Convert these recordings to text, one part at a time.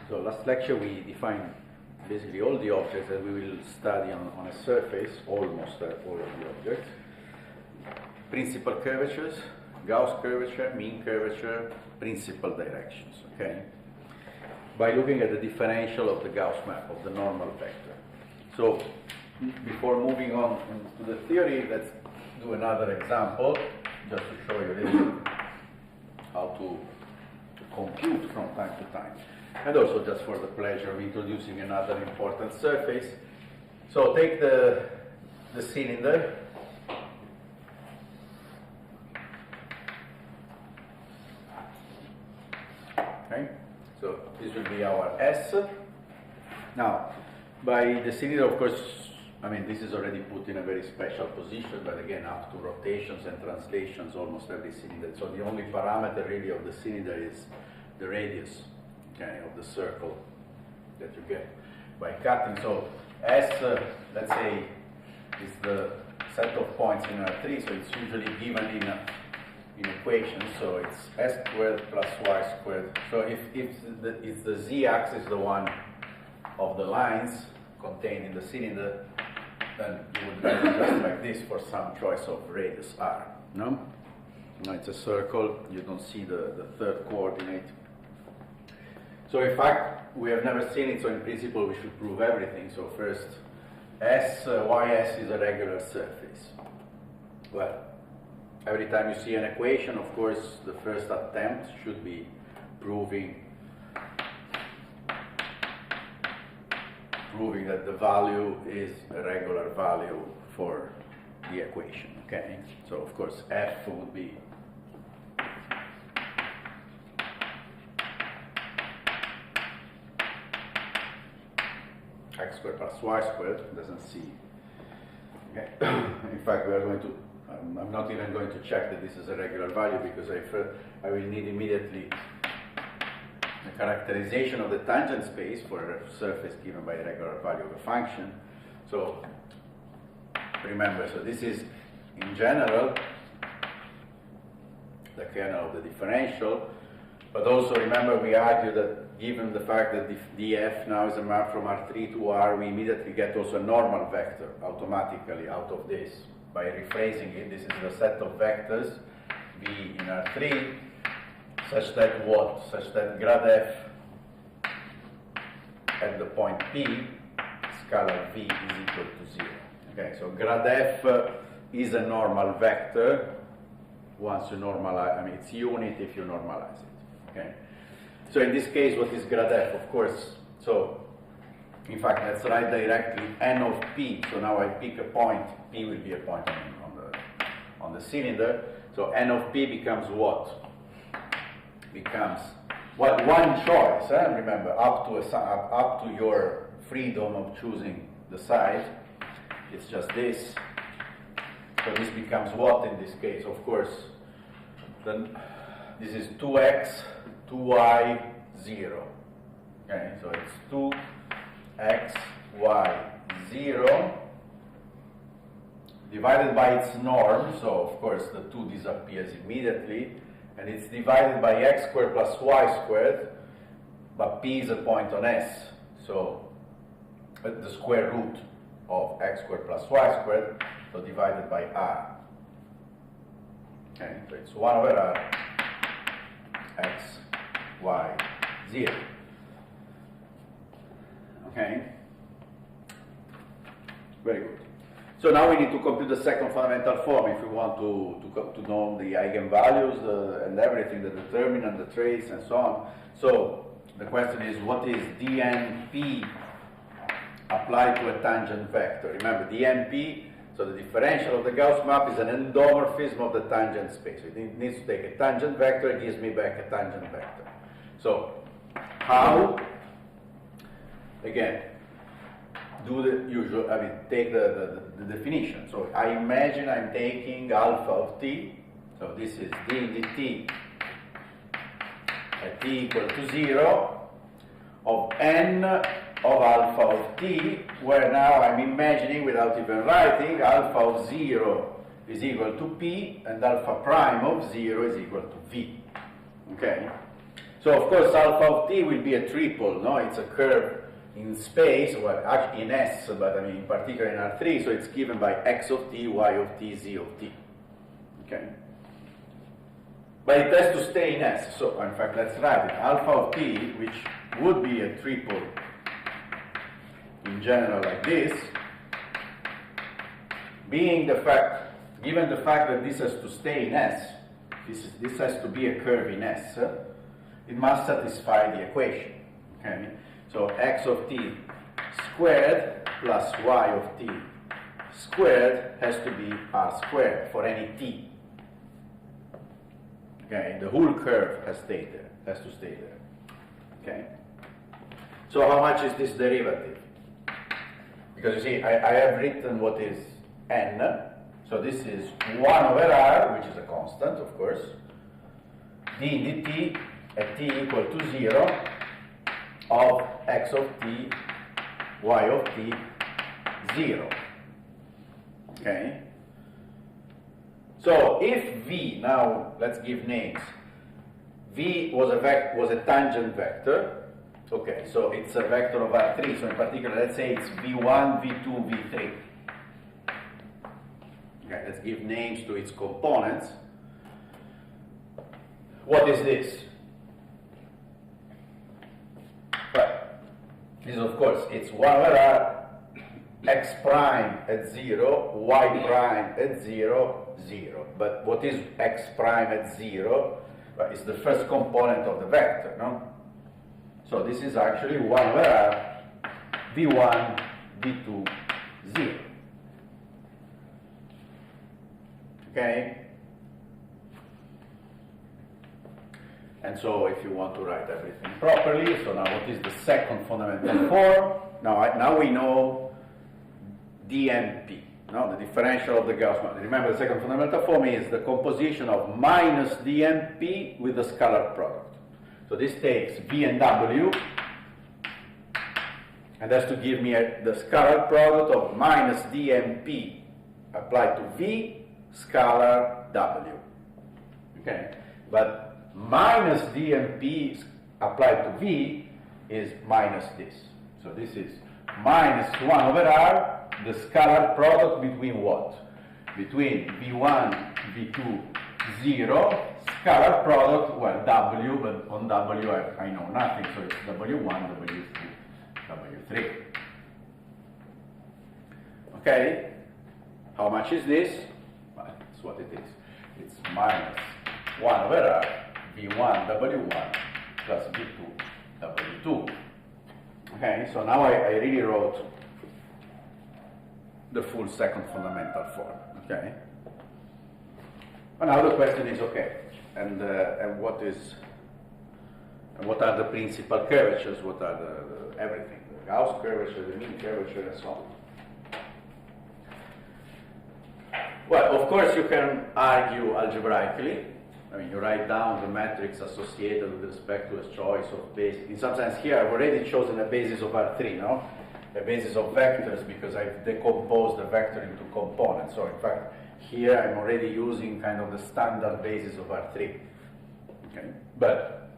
So last lecture we defined basically all the objects that we will study on a surface, almost all of the objects. Principal curvatures, Gauss curvature, mean curvature, principal directions, okay? By looking at the differential of the Gauss map, of the normal vector. So before moving on to the theory, let's do another example, just to show you a little bit how to compute from time to time. And also just for the pleasure of introducing another important surface. So take the cylinder. Okay, so this will be our S. Now, by the cylinder, of course, I mean, this is already put in a very special position, but again, up to rotations and translations, almost every cylinder. So the only parameter really of the cylinder is the radius, okay, of the circle that you get by cutting. So S, let's say, is the set of points in R3, so it's usually given in equations. So it's S squared plus Y squared. So if the Z-axis is the one of the lines contained in the cylinder, then you would write it just like this for some choice of radius R. No? No, it's a circle. You don't see the third coordinate. So in fact, we have never seen it, so in principle we should prove everything. So first, YS is a regular surface. Well, every time you see an equation, of course, the first attempt should be proving that the value is a regular value for the equation, okay? So of course, F would be x squared plus y squared, doesn't see. Okay. In fact, we are going to, I'm not even going to check that this is a regular value because I will need immediately the characterization of the tangent space for a surface given by a regular value of a function. So remember, so this is in general the kernel of the differential, but also remember we argued that given the fact that df now is a map from R3 to R, we immediately get also a normal vector automatically out of this. By rephrasing it, this is the set of vectors V in R3 such that what? Such that grad f at the point P, scalar V, is equal to 0. Okay, so grad f is a normal vector once you normalize, I mean it's unit if you normalize it. Okay. So in this case, what is grad f? Of course, so in fact, let's write directly n of p. So now I pick a point. P will be a point on the cylinder. So n of p becomes what? Becomes well, one choice. Remember, up to your freedom of choosing the side. It's just this. So this becomes what in this case? Of course, then this is 2x. 2y 0. Okay, so it's 2x y 0 divided by its norm. So of course the 2 disappears immediately, and it's divided by x squared plus y squared. But p is a point on S, so the square root of x squared plus y squared. So divided by r. Okay, so it's 1 over r x y 0. Okay? Very good. So now we need to compute the second fundamental form if we want to know the eigenvalues and everything, the determinant, the trace, and so on. So the question is, what is dnp applied to a tangent vector? Remember, dnp, so the differential of the Gauss map is an endomorphism of the tangent space. It needs to take a tangent vector, it gives me back a tangent vector. So, how? Again, do the usual, I mean, take the definition. So, I imagine I'm taking alpha of t, so this is d dt at t equal to 0 of n of alpha of t, where now I'm imagining, without even writing, alpha of 0 is equal to p, and alpha prime of 0 is equal to v. Okay? So So of course alpha of t will be a triple, no? It's a curve in space, well actually in S, but I mean in particular in R3, so it's given by x of t, y of t, z of t. Okay? But it has to stay in S, so in fact let's write it. Alpha of t, which would be a triple in general like this, being the fact, given the fact that this has to stay in S, this has to be a curve in S, it must satisfy the equation. Okay? So x of t squared plus y of t squared has to be r squared for any t. Okay, the whole curve has to stay there. Okay. So how much is this derivative? Because you see, I have written what is n. So this is 1 over r, which is a constant, of course. d dt at t equal to 0 of x of t, y of t, 0. Okay? So if v, now let's give names. V was a tangent vector. Okay, so it's a vector of R3. So in particular, let's say it's v1, v2, v3. Okay, let's give names to its components. What is this? Well, this is of course, it's 1 over r, x prime at 0, y prime at 0, 0. But what is x prime at 0? Well, it's the first component of the vector, no? So this is actually 1 over r, v1, v2, 0. Okay? And so if you want to write everything properly, so now what is the second fundamental form? Now we know dnp, no? The differential of the Gauss model. Remember, the second fundamental form is the composition of minus dnp with the scalar product. So this takes v and w, and has to give me the scalar product of minus dnp applied to v, scalar w. Okay? But minus dnp applied to v is minus this. So this is minus 1 over r, the scalar product between what? Between v1, v2, 0, scalar product, well, w, but on w I know nothing, so it's w1, w2, w3. Okay? How much is this? Well, that's what it is. It's minus 1 over r, v1, w1, plus v2, w2. Okay, so now I really wrote the full second fundamental form. Okay? But now the question is, okay, and what are the principal curvatures? What are the everything? The Gauss curvature, the mean curvature, and so on. Well, of course, you can argue algebraically. I mean, you write down the matrix associated with respect to a choice of basis. In some sense, here I've already chosen a basis of R3, no? A basis of vectors, because I've decomposed the vector into components. So in fact, here I'm already using kind of the standard basis of R3. Okay? But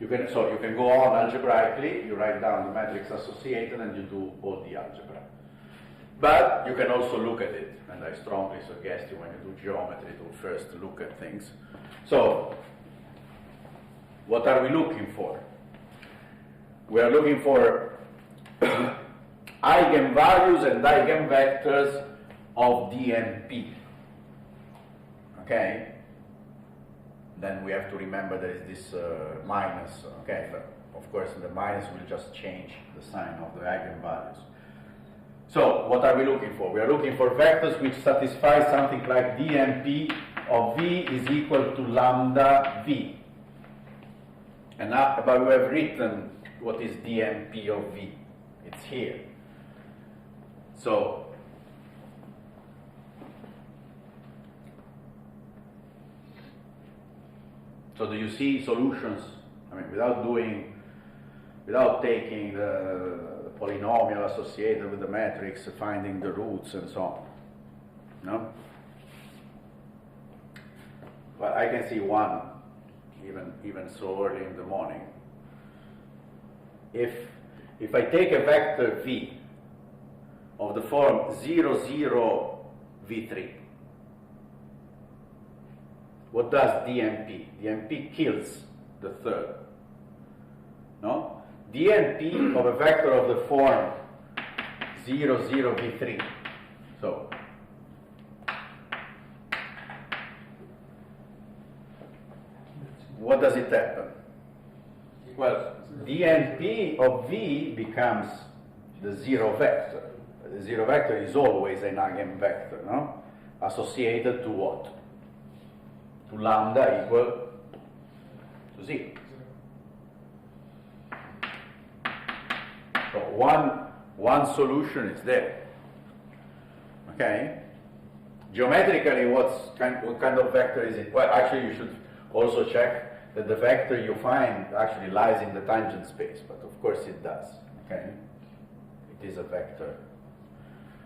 you can go on algebraically, you write down the matrix associated, and you do all the algebra. But you can also look at it, and I strongly suggest you, when you do geometry, to first look at things. So, what are we looking for? We are looking for eigenvalues and eigenvectors of dnp. Okay? Then we have to remember there is this minus, okay? But of course, the minus will just change the sign of the eigenvalues. So, what are we looking for? We are looking for vectors which satisfy something like dnp of v is equal to lambda v. And now, but we have written what is dnp of v. It's here. So do you see solutions? I mean, without taking the polynomial associated with the matrix, finding the roots and so on. No? Well, I can see one, even so early in the morning. if I take a vector v of the form 0, 0, v3, what does dnp? dnp kills the third. No? dnp of a vector of the form 0, 0, v3. So what does it happen? Well, dnp of v becomes the zero vector. The zero vector is always an eigenvector, no? Associated to what? To lambda equal to 0. So one solution is there. Okay? Geometrically, what kind of vector is it? Well, actually, you should also check that the vector you find actually lies in the tangent space, but of course it does. Okay? It is a vector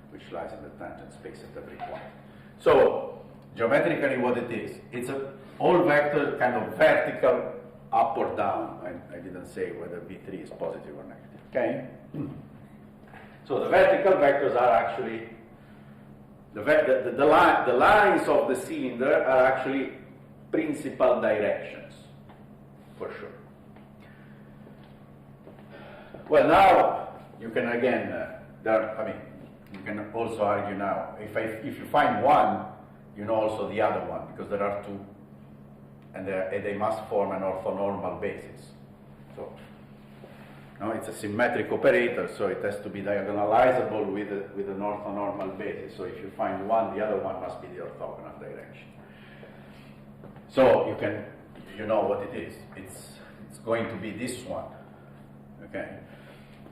which lies in the tangent space at every point. So, geometrically what it is, it's a all vector kind of vertical up or down. I didn't say whether v3 is positive or negative. Okay? So the vertical vectors are actually, the lines of the cylinder are actually principal directions, for sure. Well, now you can again, you can also argue now, if you find one, you know also the other one, because there are two, and they must form an orthonormal basis. So, no, it's a symmetric operator, so it has to be diagonalizable with an orthonormal basis. So if you find one, the other one must be the orthogonal direction. So you know what it is. It's going to be this one. Okay.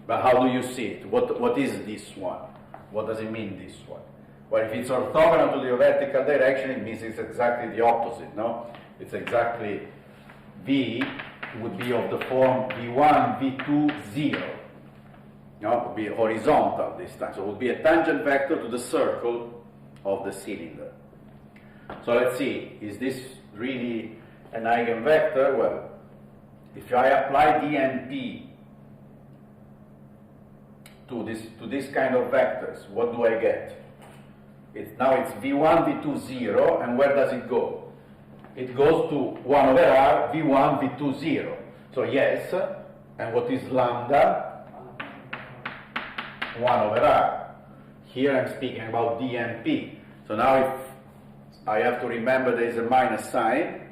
But how do you see it? What is this one? What does it mean, this one? Well, if it's orthogonal to the vertical direction, it means it's exactly the opposite, no? It's exactly V would be of the form V1, V2, 0. No, it would be horizontal this time. So it would be a tangent vector to the circle of the cylinder. So let's see, is this really an eigenvector? Well, if I apply dnp to this kind of vectors, what do I get? Now it's v1, v2, 0, and where does it go? It goes to 1 over r, v1, v2, 0. So yes, and what is lambda? 1 over r. Here I'm speaking about dnp. So now if I have to remember there is a minus sign.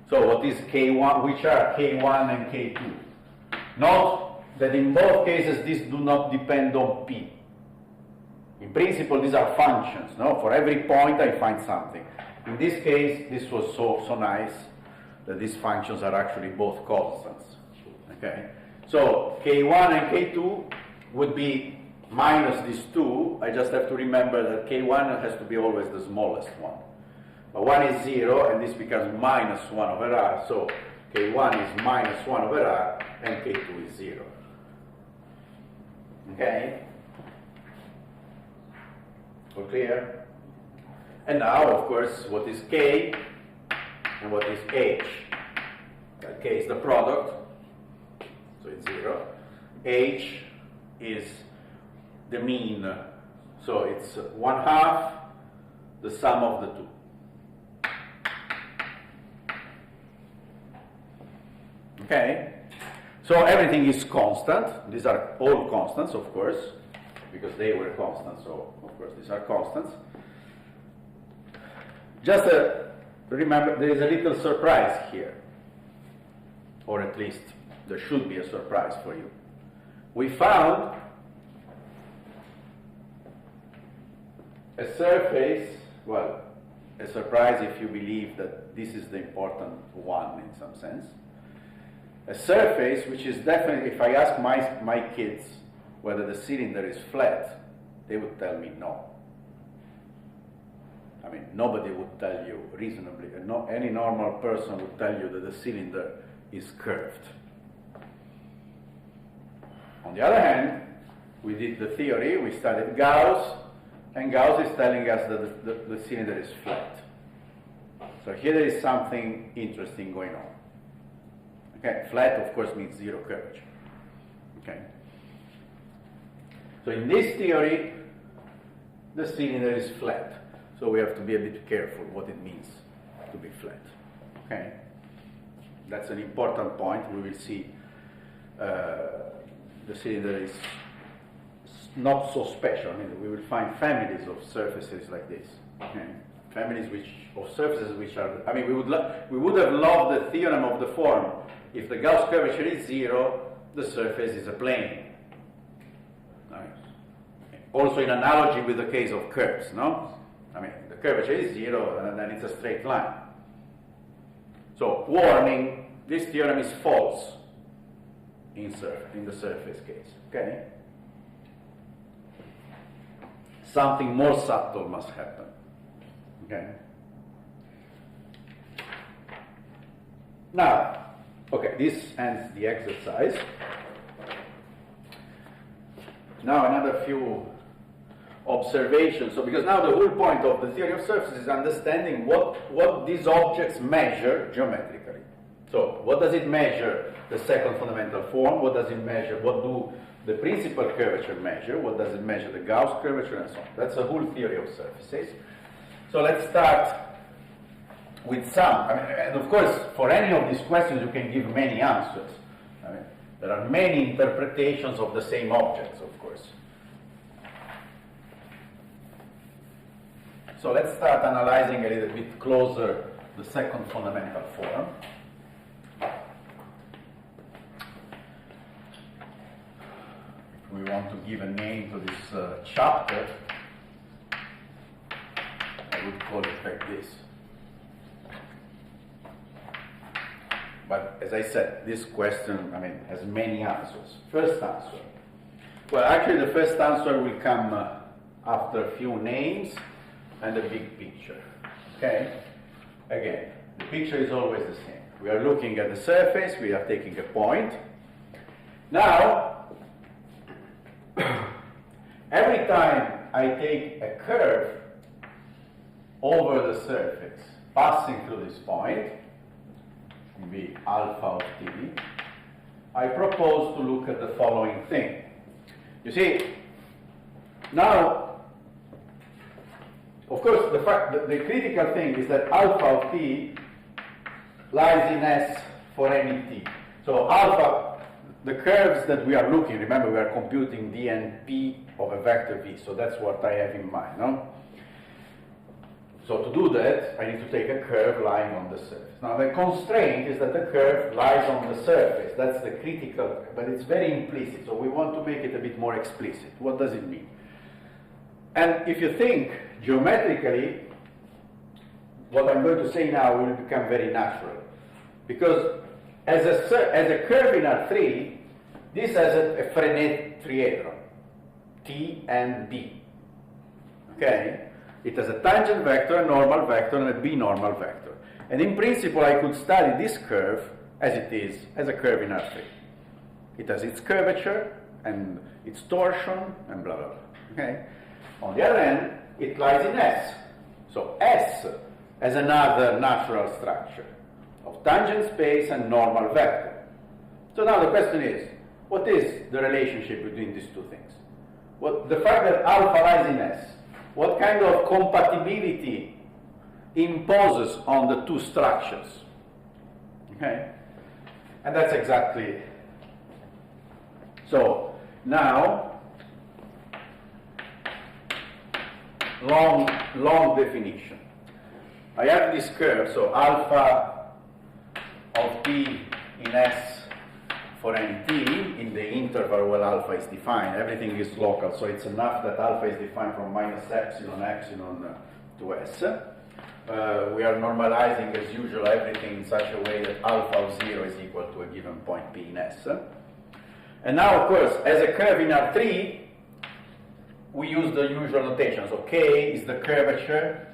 So what is k1? Which are k1 and k2? Note that in both cases these do not depend on p. In principle, these are functions. No, for every point I find something. In this case, this was so nice that these functions are actually both constants. Okay, so k1 and k2 would be minus these two. I just have to remember that k1 has to be always the smallest one. But 1 is 0, and this becomes minus 1 over r. So k1 is minus 1 over r, and k2 is 0. Okay? All clear? And now, of course, what is k and what is h? Well, k is the product, so it's 0. H is the mean, so it's 1/2 the sum of the two. Okay? So everything is constant. These are all constants, of course, because they were constants, so of course these are constants. Just remember, there is a little surprise here, or at least there should be a surprise for you. We found a surface, well, a surprise if you believe that this is the important one in some sense. A surface which is definitely, if I ask my kids whether the cylinder is flat, they would tell me no. I mean, nobody would tell you reasonably, any normal person would tell you that the cylinder is curved. On the other hand, we did the theory, we studied Gauss, and Gauss is telling us that the cylinder is flat. So here there is something interesting going on. Okay, flat of course means zero curvature. Okay. So in this theory, the cylinder is flat. So we have to be a bit careful what it means to be flat. Okay. That's an important point. We will see the cylinder is not so special. I mean, we will find families of surfaces like this. Okay. Families of surfaces which are, I mean, we would have loved the theorem of the form. If the Gauss curvature is 0, the surface is a plane. Right. Also in analogy with the case of curves, no? I mean, the curvature is 0 and then it's a straight line. So, warning, this theorem is false in the surface case, okay? Something more subtle must happen, okay? Now, okay, this ends the exercise. Now another few observations. So, because now the whole point of the theory of surfaces is understanding what these objects measure geometrically. So, what does it measure, the second fundamental form? What does it measure? What do the principal curvature measure? What does it measure, the Gauss curvature, and so on? That's the whole theory of surfaces. So, let's start with some. I mean, and of course, for any of these questions, you can give many answers. I mean, there are many interpretations of the same objects, of course. So let's start analyzing a little bit closer the second fundamental form. If we want to give a name to this chapter, I would call it like this. But as I said, this question, I mean, has many answers. First answer. Well, actually, the first answer will come after a few names and a big picture. Okay? Again, the picture is always the same. We are looking at the surface, we are taking a point. Now, every time I take a curve over the surface, passing through this point, be alpha of t, I propose to look at the following thing. You see, now, of course, the critical thing is that alpha of t lies in S for any t. So alpha, the curves that we are looking, remember we are computing d and p of a vector v, so that's what I have in mind, no? So to do that, I need to take a curve lying on the surface. Now the constraint is that the curve lies on the surface. That's the critical, but it's very implicit, so we want to make it a bit more explicit. What does it mean? And if you think geometrically, what I'm going to say now will become very natural. Because as a curve in R3, this has a Frenet triedron, T and B. Okay? It has a tangent vector, a normal vector, and a binormal vector. And in principle, I could study this curve as it is, as a curve in R3. It has its curvature, and its torsion, and blah, blah, blah. Okay? On the other hand, it lies in S. So S has another natural structure of tangent space and normal vector. So now the question is, what is the relationship between these two things? Well, the fact that alpha lies in S, what kind of compatibility imposes on the two structures? Okay? And that's exactly. So now, long definition. I have this curve, so alpha of t in S for any t in the interval where alpha is defined. Everything is local, so it's enough that alpha is defined from minus epsilon to S. We are normalizing, as usual, everything in such a way that alpha of 0 is equal to a given point P in S. And now, of course, as a curve in R3, we use the usual notation. So K is the curvature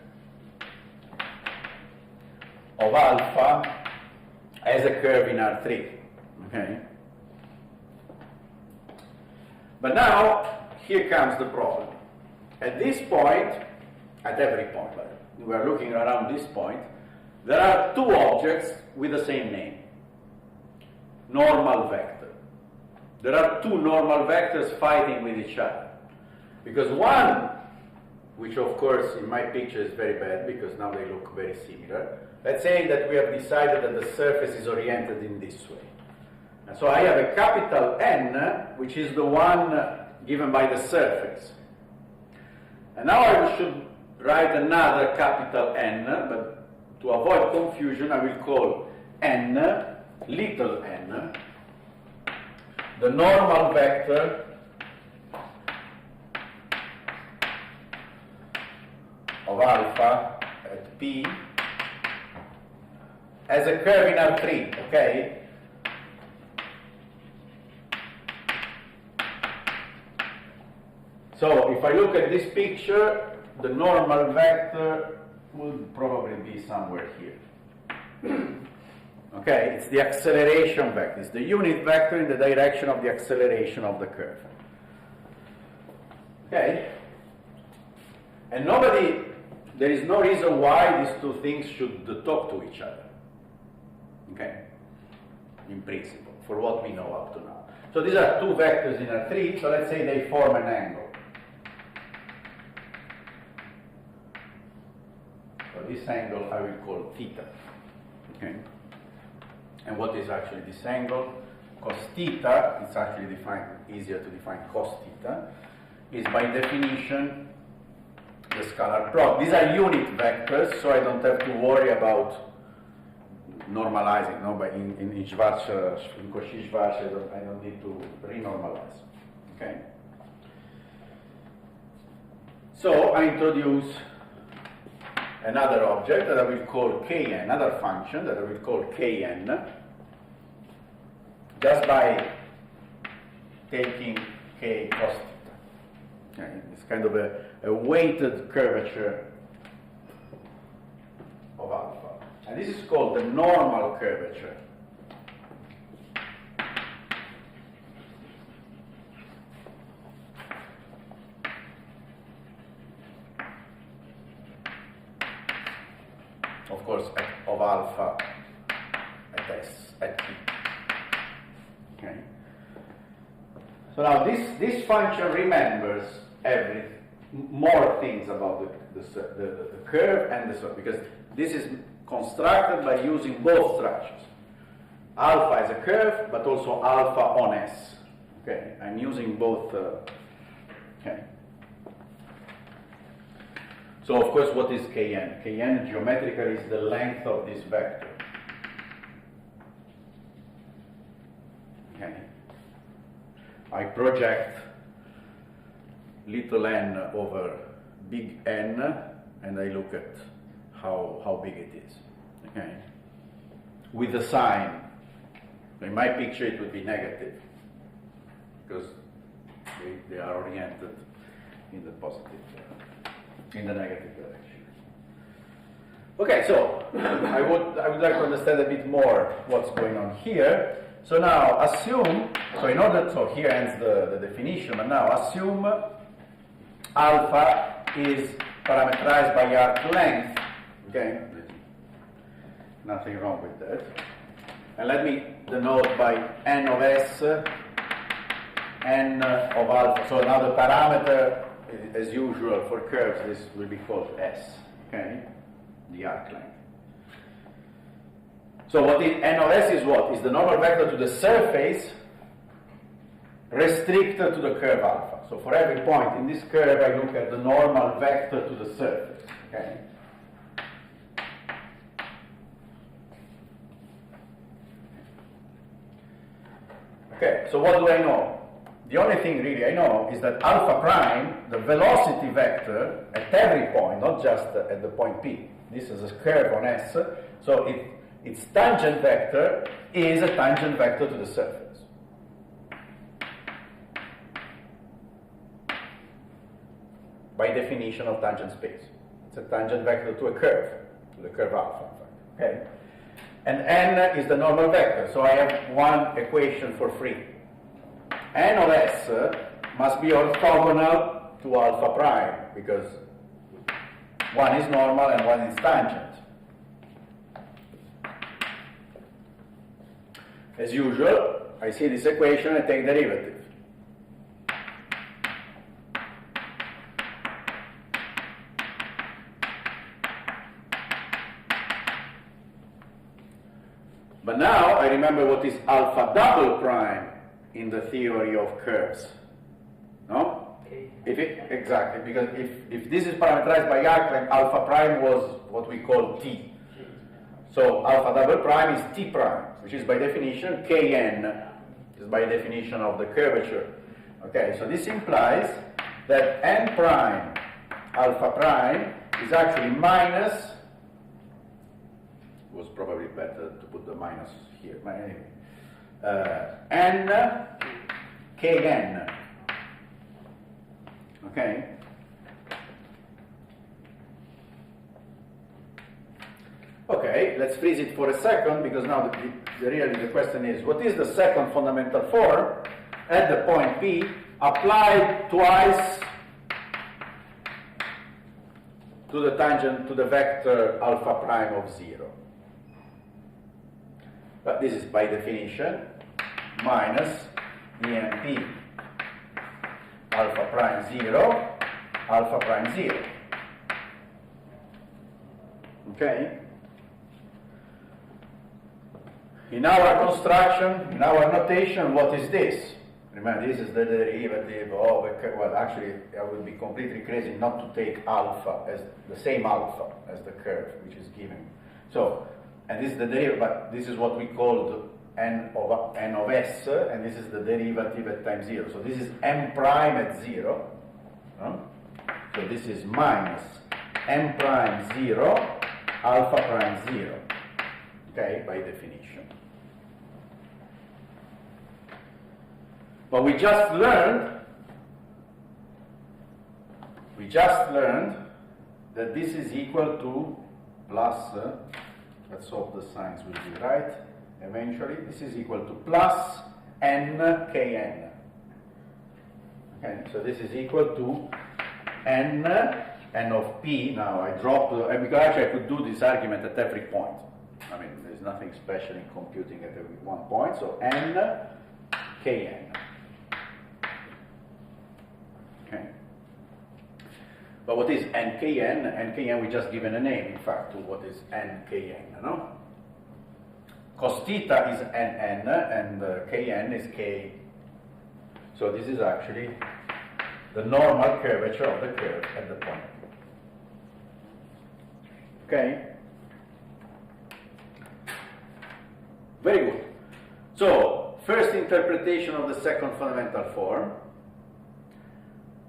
of alpha as a curve in R3. Okay? But now, here comes the problem. At this point, at every point, we are looking around this point, there are two objects with the same name. Normal vector. there are two normal vectors fighting with each other. Because one, which of course in my picture is very bad because now they look very similar. Let's say that we have decided that the surface is oriented in this way. And so I have a capital N, which is the one given by the surface. And now I should write another capital N, but to avoid confusion I will call N, little n, the normal vector of alpha at P as a curve in R3, okay? So if I look at this picture, the normal vector would probably be somewhere here. Okay, it's the acceleration vector. It's the unit vector in the direction of the acceleration of the curve. Okay? And there is no reason why these two things should talk to each other. Okay? In principle, for what we know up to now. So these are two vectors in R3, so let's say they form an angle. So this angle I will call theta. Okay? And what is actually this angle? Cos theta, it's actually easier to define cos theta, is by definition the scalar product. These are unit vectors, so I don't have to worry about normalizing. No, but in Schwarz, in Cauchy-Schwarz, I don't need to renormalize. Okay. So I introduce another object that I will call Kn, another function that I will call Kn, just by taking K cos theta. Okay. It's kind of a weighted curvature of alpha. And this is called the normal curvature. Of course, of alpha at S, at T. Okay. So now this function remembers more things about the curve and the surface, because this is constructed by using both structures. Alpha as a curve, but also alpha on S. Okay, I'm using both. Okay. So of course, what is Kn? Kn geometrically is the length of this vector. Okay. I project little n over big N, and I look at how big it is. Okay. With the sign, in my picture it would be negative, because they are oriented in the positive. In the negative direction. Okay, so I would like to understand a bit more what's going on here. So now assume, so here ends the definition, and now assume alpha is parameterized by arc length. Okay, nothing wrong with that. And let me denote by n of s, n of alpha. So now the parameter, as usual for curves, this will be called S, okay? The arc length. So what is n of S is what? Is the normal vector to the surface restricted to the curve alpha. So for every point in this curve, I look at the normal vector to the surface, okay? Okay, so what do I know? The only thing really I know is that alpha prime, the velocity vector at every point, not just at the point P. This is a curve on S, so its tangent vector is a tangent vector to the surface. By definition of tangent space. It's a tangent vector to a curve, to the curve alpha, in fact. Okay? And n is the normal vector, so I have one equation for free. N of S must be orthogonal to alpha prime, because one is normal and one is tangent. As usual, I see this equation, I take derivative. But now I remember what is alpha double prime in the theory of curves. No? Exactly, because if this is parameterized by arc, alpha prime was what we call t. So alpha double prime is t prime, which is by definition kn, is by definition of the curvature. Okay, so this implies that n prime alpha prime is actually minus, was probably better to put the minus here, but anyway, n kn. Okay. Okay, let's freeze it for a second, because now really the question is, what is the second fundamental form at the point P applied twice to the tangent to the vector alpha prime of 0? But this is by definition minus EMP alpha prime 0, alpha prime 0. Okay? In our construction, in our notation, what is this? Remember, this is the derivative of a curve. Well, actually, I would be completely crazy not to take alpha as the same alpha as the curve, which is given. So, and this is the derivative, but this is what we called n of s, and this is the derivative at time 0. So this is m prime at 0. So this is minus m prime 0, alpha prime 0. Okay, by definition. But we just learned that this is equal to plus, let's hope the signs will be right eventually, this is equal to plus n kn. Okay, so this is equal to n of p. Now I drop, because actually I could do this argument at every point. I mean, there's nothing special in computing at every one point, so n kn. Okay. But what is nkn? Nkn, we just given a name, in fact, to what is nkn, no? Cos theta is nn, and kn is k. So this is actually the normal curvature of the curve at the point. Okay? Very good. So, first interpretation of the second fundamental form.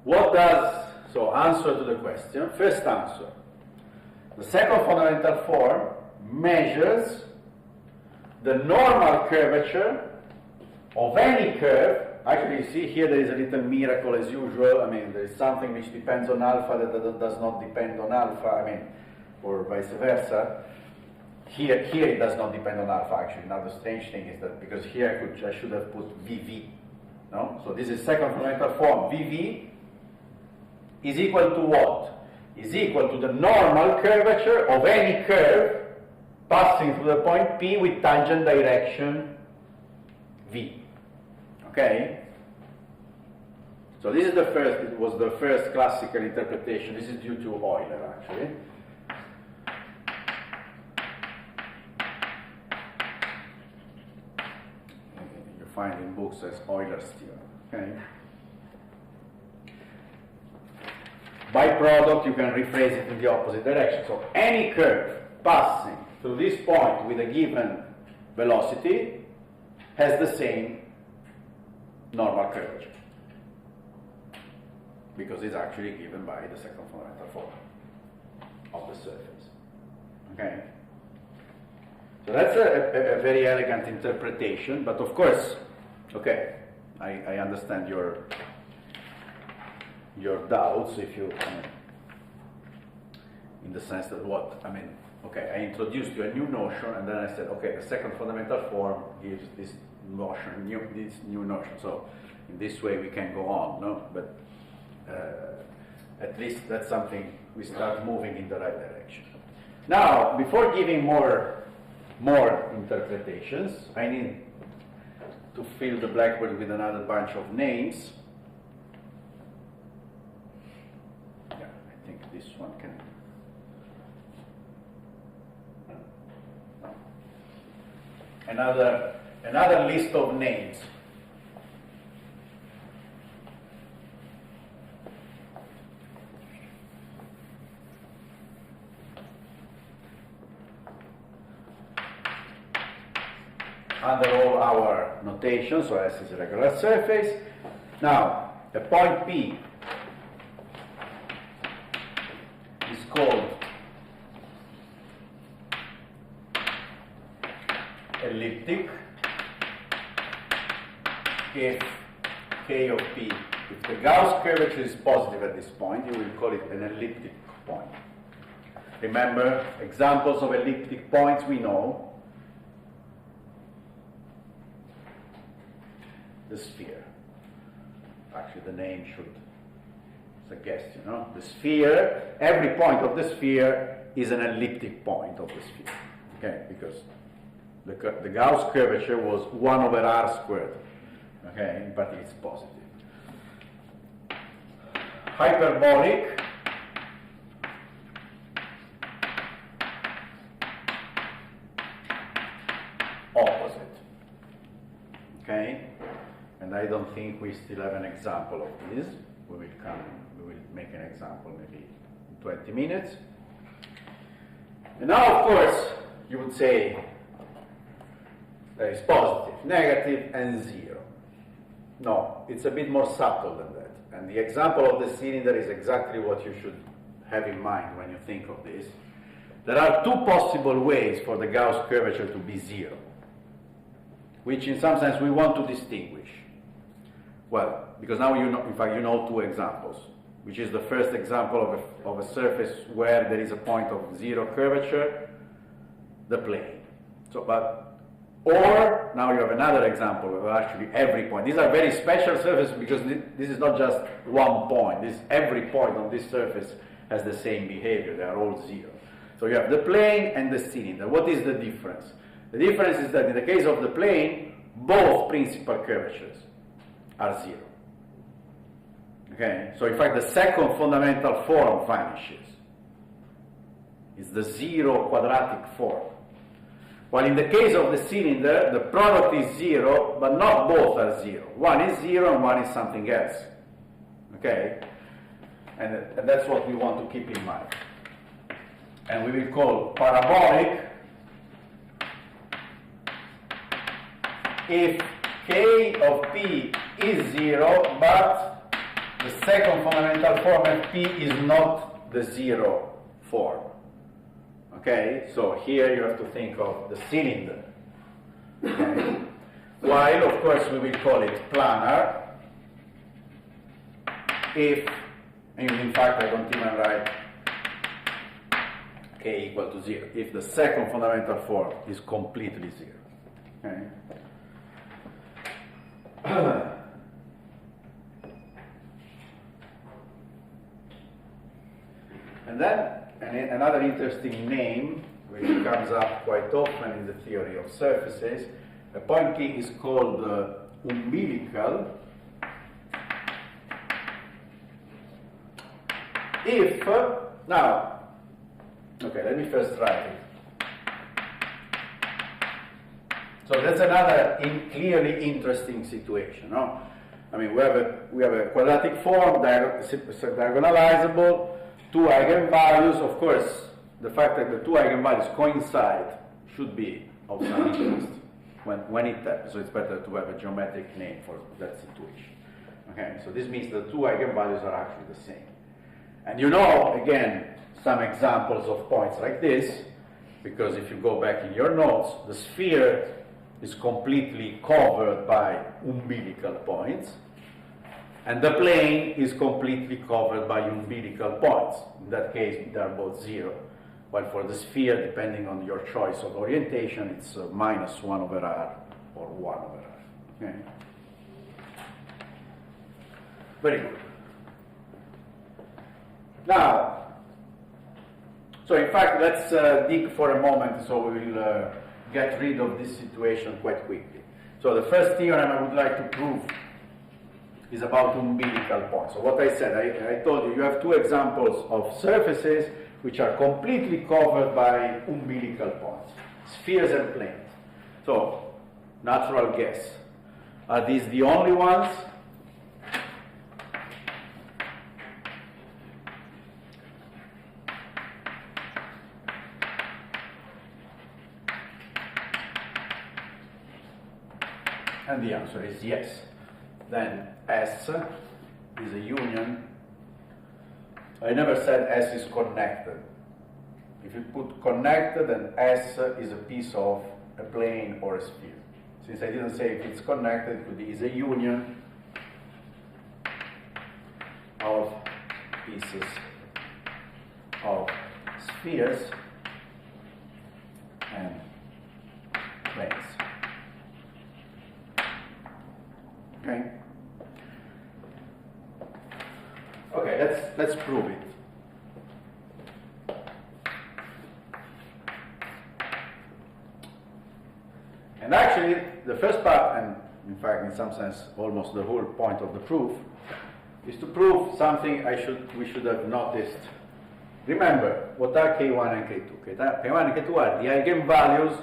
What does, so answer to the question, first answer. The second fundamental form measures the normal curvature of any curve. Actually, you see here there is a little miracle as usual. I mean, there is something which depends on alpha that does not depend on alpha, I mean, or vice versa. Here it does not depend on alpha, actually. Now the strange thing is that, because here I should have put VV, no? So this is second fundamental form. VV is equal to what? Is equal to the normal curvature of any curve passing through the point P with tangent direction V. Okay? So this is the first, it was the first classical interpretation. This is due to Euler, actually. You find in books as Euler's theorem. Okay? By product, you can rephrase it in the opposite direction. So any curve passing through this point with a given velocity has the same normal curvature, because it's actually given by the second fundamental form of the surface. Okay? So that's a very elegant interpretation, but of course, okay, I understand your doubts, if you, in the sense that what, I mean, okay, I introduced you a new notion, and then I said, okay, the second fundamental form gives this notion, this new notion, so in this way we can go on, no? But at least that's something, we start moving in the right direction. Now, before giving more interpretations, I need to fill the blackboard with another bunch of names. Yeah, I think this one can. Another list of names. Under all our notation, so S is a regular surface. Now, the point P is called elliptic if K of P, if the Gauss curvature is positive at this point, you will call it an elliptic point. Remember, examples of elliptic points we know. The sphere. Actually, the name should suggest, the sphere, every point of the sphere is an elliptic point of the sphere. Okay, because the Gauss curvature was 1 over r squared. Okay, but it's positive. Hyperbolic opposite. Okay? And I don't think we still have an example of this. We will make an example maybe in 20 minutes. And now, of course, you would say there is positive, negative, and 0. No, it's a bit more subtle than that. And the example of the cylinder is exactly what you should have in mind when you think of this. There are two possible ways for the Gauss curvature to be 0, which in some sense we want to distinguish. Well, because now you know, in fact, you know two examples, which is the first example of a surface where there is a point of 0 curvature, the plane. So, or now you have another example of actually every point. These are very special surfaces because this is not just one point. Every point on this surface has the same behavior. They are all 0. So you have the plane and the cylinder. What is the difference? The difference is that in the case of the plane, both principal curvatures are 0. Okay? So in fact, the second fundamental form vanishes. It's the 0 quadratic form. While in the case of the cylinder, the product is 0, but not both are 0. One is 0 and one is something else. Okay? And that's what we want to keep in mind. And we will call parabolic if K of P is 0, but the second fundamental form of P is not the 0 form. Okay, so here you have to think of the cylinder. Okay. While, of course, we will call it planar if, and in fact, I don't even write K equal to 0, if the second fundamental form is completely 0. Okay. And then another interesting name, which comes up quite often in the theory of surfaces, a point P is called umbilical if, now, okay, let me first write it. So that's another clearly interesting situation, no? I mean, we have a quadratic form, diagonalizable, two eigenvalues. Of course, the fact that the two eigenvalues coincide should be of some interest when it happens. So it's better to have a geometric name for that situation. Okay, so this means the two eigenvalues are actually the same. And you know, again, some examples of points like this, because if you go back in your notes, the sphere is completely covered by umbilical points, and the plane is completely covered by umbilical points. In that case, they are both 0. While for the sphere, depending on your choice of orientation, it's minus 1 over r or 1 over r. Okay? Very good. Now, so in fact, let's dig for a moment, so we will get rid of this situation quite quickly. So the first theorem I would like to prove is about umbilical points. So what I said, I told you, you have two examples of surfaces which are completely covered by umbilical points, spheres and planes. So, natural guess. Are these the only ones? And the answer is yes. Then S is a union. I never said S is connected. If you put connected, then S is a piece of a plane or a sphere. Since I didn't say if it's connected, it could be is a union of pieces of spheres and planes. Okay. Okay, let's prove it. And actually, the first part, and in fact, in some sense, almost the whole point of the proof, is to prove something we should have noticed. Remember, what are K1 and K2? K1 and K2 are the eigenvalues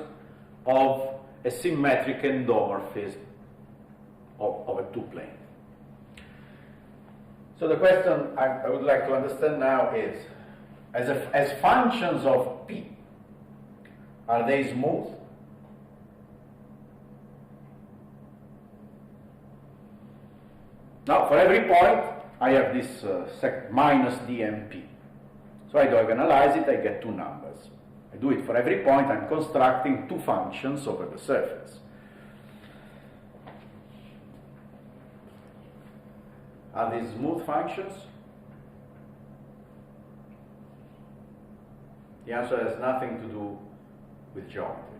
of a symmetric endomorphism of a two-plane. So the question I would like to understand now is, as functions of P, are they smooth? Now, for every point, I have this minus dmp. So I diagonalize it, I get two numbers. I do it for every point, I'm constructing two functions over the surface. Are these smooth functions? The answer has nothing to do with geometry.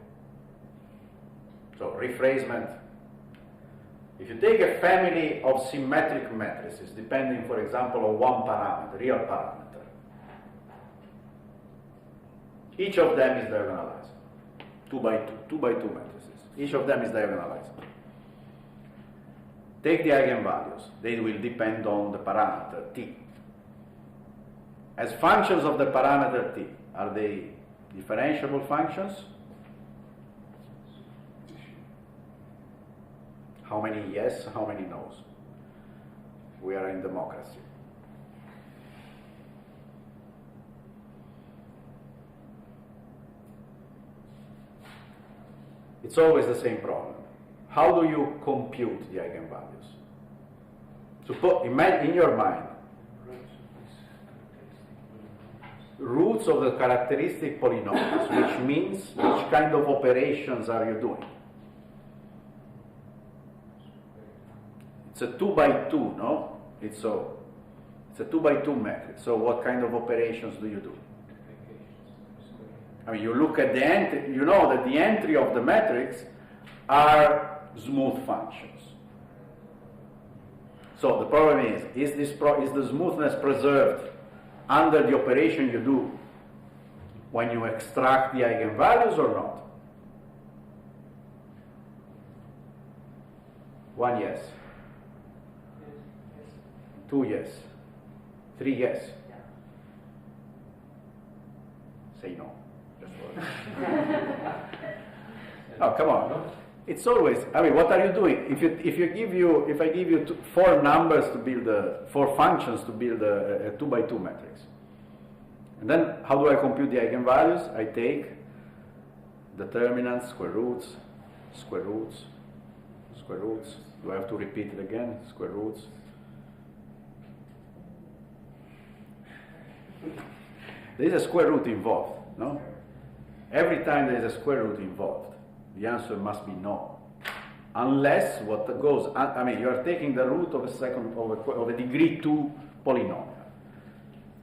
So, rephrasement. If you take a family of symmetric matrices, depending, for example, on one parameter, real parameter, each of them is diagonalized. 2 by 2 matrices. Each of them is diagonalized. Take the eigenvalues. They will depend on the parameter t. As functions of the parameter t, are they differentiable functions? How many yes, how many no's? We are in democracy. It's always the same problem. How do you compute the eigenvalues? Imagine in your mind, roots of the characteristic polynomials, which means which kind of operations are you doing? It's a 2 by 2, no? It's a 2 by 2 matrix. So what kind of operations do you do? I mean, you look at the entry, you know that the entry of the matrix are smooth functions. So the problem is the smoothness preserved under the operation you do when you extract the eigenvalues or not? One yes. 2 yes. 3 yes. Say no. Oh, come on. It's always, I mean, what are you doing? If I give you 4 numbers to build 4 functions to build a 2 by 2 matrix, and then how do I compute the eigenvalues? I take determinants, square roots, square roots, square roots. Do I have to repeat it again? Square roots. There is a square root involved, no? Every time there is a square root involved, the answer must be no. Unless what goes, I mean, you are taking the root of a degree 2 polynomial.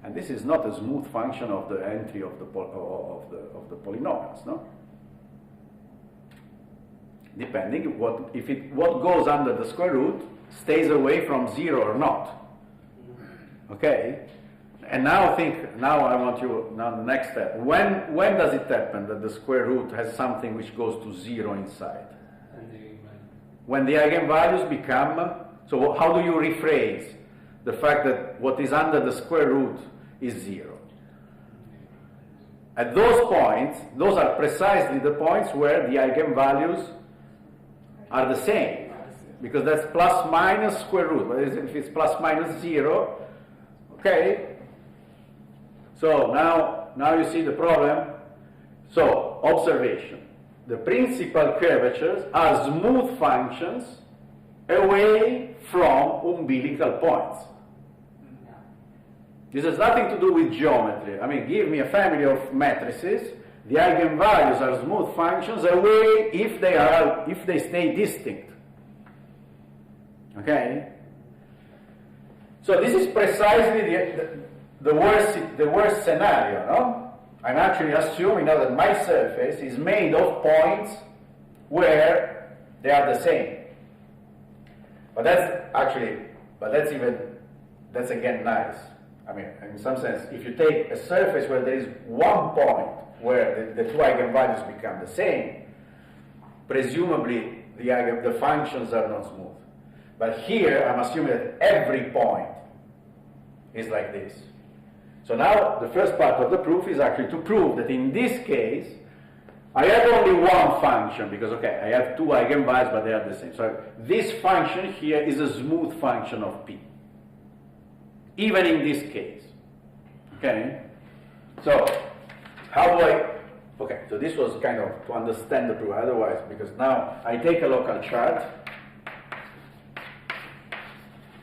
And this is not a smooth function of the entry of the polynomials, no? Depending what goes under the square root stays away from 0 or not. Okay? And now I want you, now the next step. When does it happen that the square root has something which goes to 0 inside? when the eigenvalues become, so how do you rephrase the fact that what is under the square root is 0? At those points, those are precisely the points where the eigenvalues are the same, because that's plus minus square root. But if it's plus minus 0, okay? So now you see the problem. So, observation. The principal curvatures are smooth functions away from umbilical points. This has nothing to do with geometry. I mean, give me a family of matrices. The eigenvalues are smooth functions away if they stay distinct. Okay? So this is precisely the worst scenario, no? I'm actually assuming now that my surface is made of points where they are the same. But that's again nice. I mean, in some sense, if you take a surface where there is one point where the two eigenvalues become the same, presumably the functions are not smooth. But here, I'm assuming that every point is like this. So now, the first part of the proof is actually to prove that in this case, I have only one function, because, okay, I have two eigenvalues, but they are the same. So this function here is a smooth function of P, even in this case. Okay? So, how do I... Okay, so this was kind of to understand the proof, otherwise, because now I take a local chart.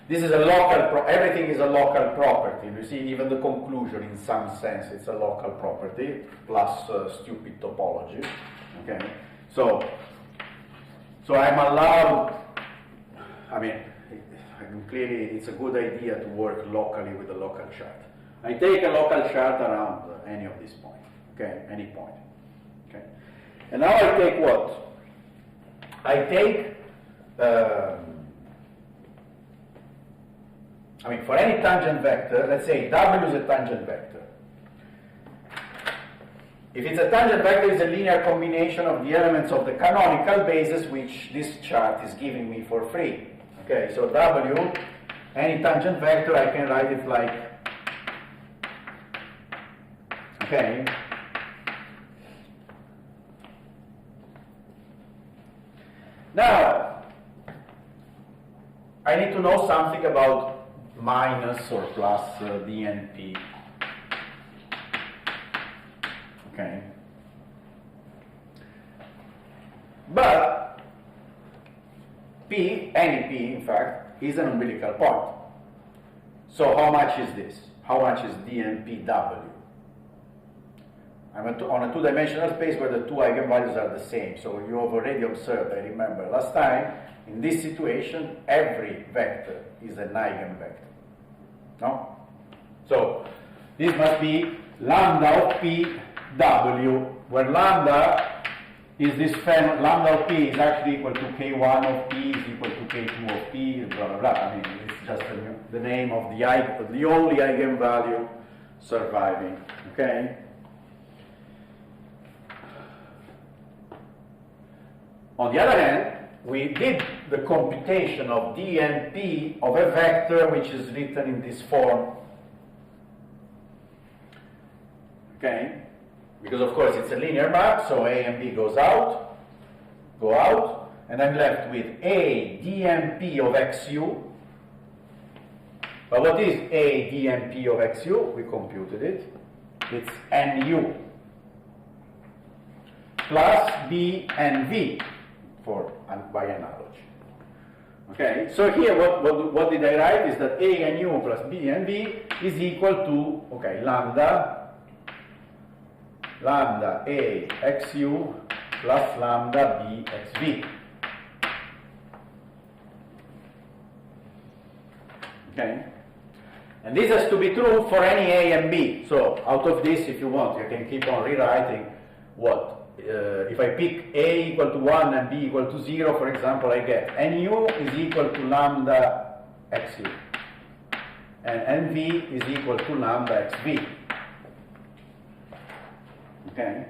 This is a local, everything is a local property. You see, even the conclusion, in some sense, it's a local property, plus stupid topology. Okay, so I'm allowed, I mean, clearly it's a good idea to work locally with a local chart. I take a local chart around any of these points, okay, any point. Okay, and now I take what? I take, I mean, for any tangent vector, let's say W is a tangent vector. If it's a tangent vector, it's a linear combination of the elements of the canonical basis, which this chart is giving me for free. Okay, so W, any tangent vector, I can write it like, okay, now, I need to know something about minus or plus DNP. Okay. But P, any P, in fact, is an umbilical point. So how much is this? How much is DNPW? I'm on a two-dimensional space where the two eigenvalues are the same. So you have already observed, I remember last time, in this situation, every vector is an eigenvector. No? So this must be lambda of P W, where lambda is this lambda of P is actually equal to K1 of P is equal to K2 of P, blah blah blah. I mean, it's just the name of the only eigenvalue surviving. Okay. On the other hand, we did the computation of DNP of a vector which is written in this form. Okay? Because of course it's a linear map, so A and B go out, and I'm left with A DNP of XU. But what is A DNP of XU? We computed it. It's NU plus B and V. By analogy. Okay, so here what did I write is that A and U plus B and V is equal to, okay, lambda A XU plus lambda B XV. Okay, and this has to be true for any A and B. So out of this, if you want, you can keep on rewriting what? If I pick A equal to 1 and B equal to 0, for example, I get NU is equal to lambda XU, and NV is equal to lambda XV. Okay?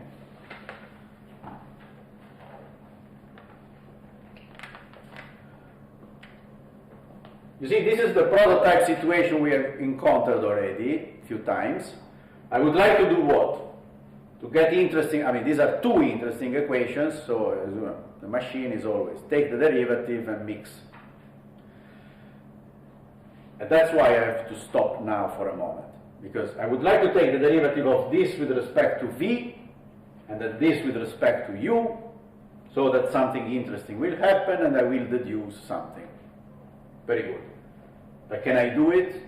you see, this is the prototype situation we have encountered already a few times. I would like to do what? To get interesting, I mean, these are two interesting equations, so the machine is always take the derivative and mix. And that's why I have to stop now for a moment, because I would like to take the derivative of this with respect to v, and then this with respect to u, so that something interesting will happen and I will deduce something. Very good. But can I do it?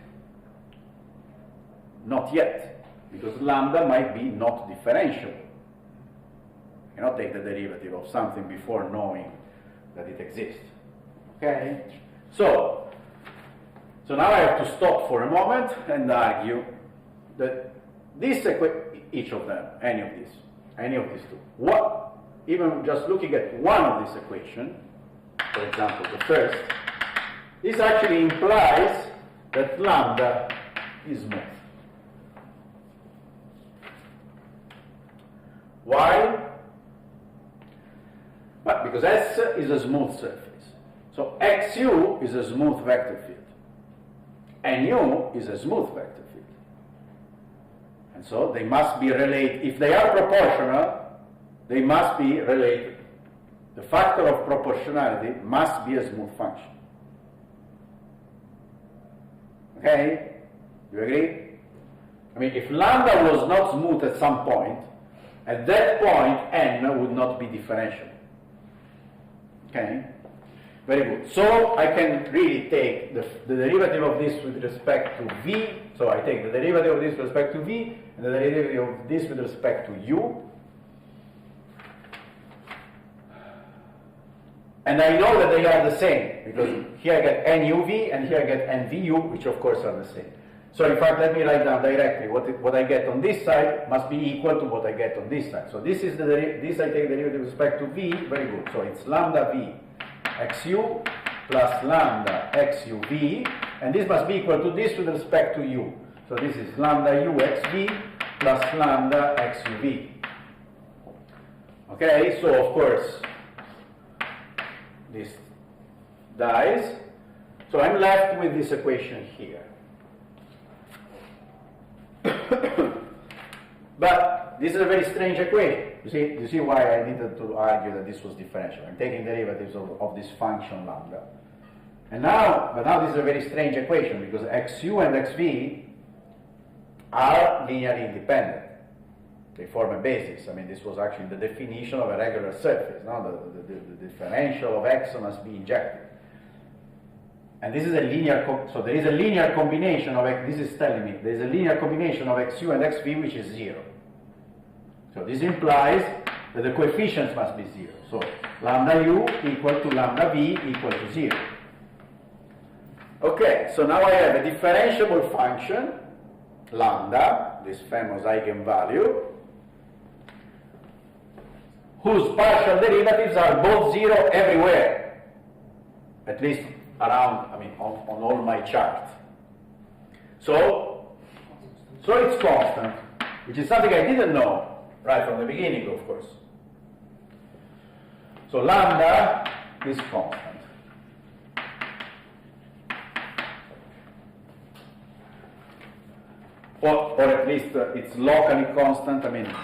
Not yet, because lambda might be not differential. You cannot take the derivative of something before knowing that it exists. Okay? So now I have to stop for a moment and argue that this each of them, any of these two, even just looking at one of these equations, for example, the first, this actually implies that lambda is smooth. Why? Well, because S is a smooth surface. So XU is a smooth vector field. NU is a smooth vector field. And so they must be related. If they are proportional, they must be related. The factor of proportionality must be a smooth function. Okay? Do you agree? I mean, if lambda was not smooth at some point, at that point n would not be differential. Okay? Very good. So I can really take the derivative of this with respect to v. So I take the derivative of this with respect to v, and the derivative of this with respect to u. And I know that they are the same, because here I get nuv and here I get nvu, which of course are the same. So in fact, let me write down directly what I get on this side must be equal to what I get on this side. So this is this I take the derivative with respect to v. Very good. So it's lambda v xu plus lambda xuv, and this must be equal to this with respect to u. So this is lambda u xv plus lambda xuv. Okay, so of course this dies. So I'm left with this equation here. But this is a very strange equation. You see why I needed to argue that this was differential. I'm taking derivatives of this function lambda. But now this is a very strange equation, because xu and xv are linearly independent. They form a basis. I mean, this was actually the definition of a regular surface. Now the differential of x must be injected. And this is a linear, so there is a linear combination of, this is telling me, there is a linear combination of xu and xv which is 0. So this implies that the coefficients must be 0. So lambda u equal to lambda v equal to 0. Okay, so now I have a differentiable function, lambda, this famous eigenvalue, whose partial derivatives are both 0 everywhere, at least around, I mean, on all my charts. So it's constant, which is something I didn't know right from the beginning, of course. So lambda is constant. Or at least it's locally constant. I mean,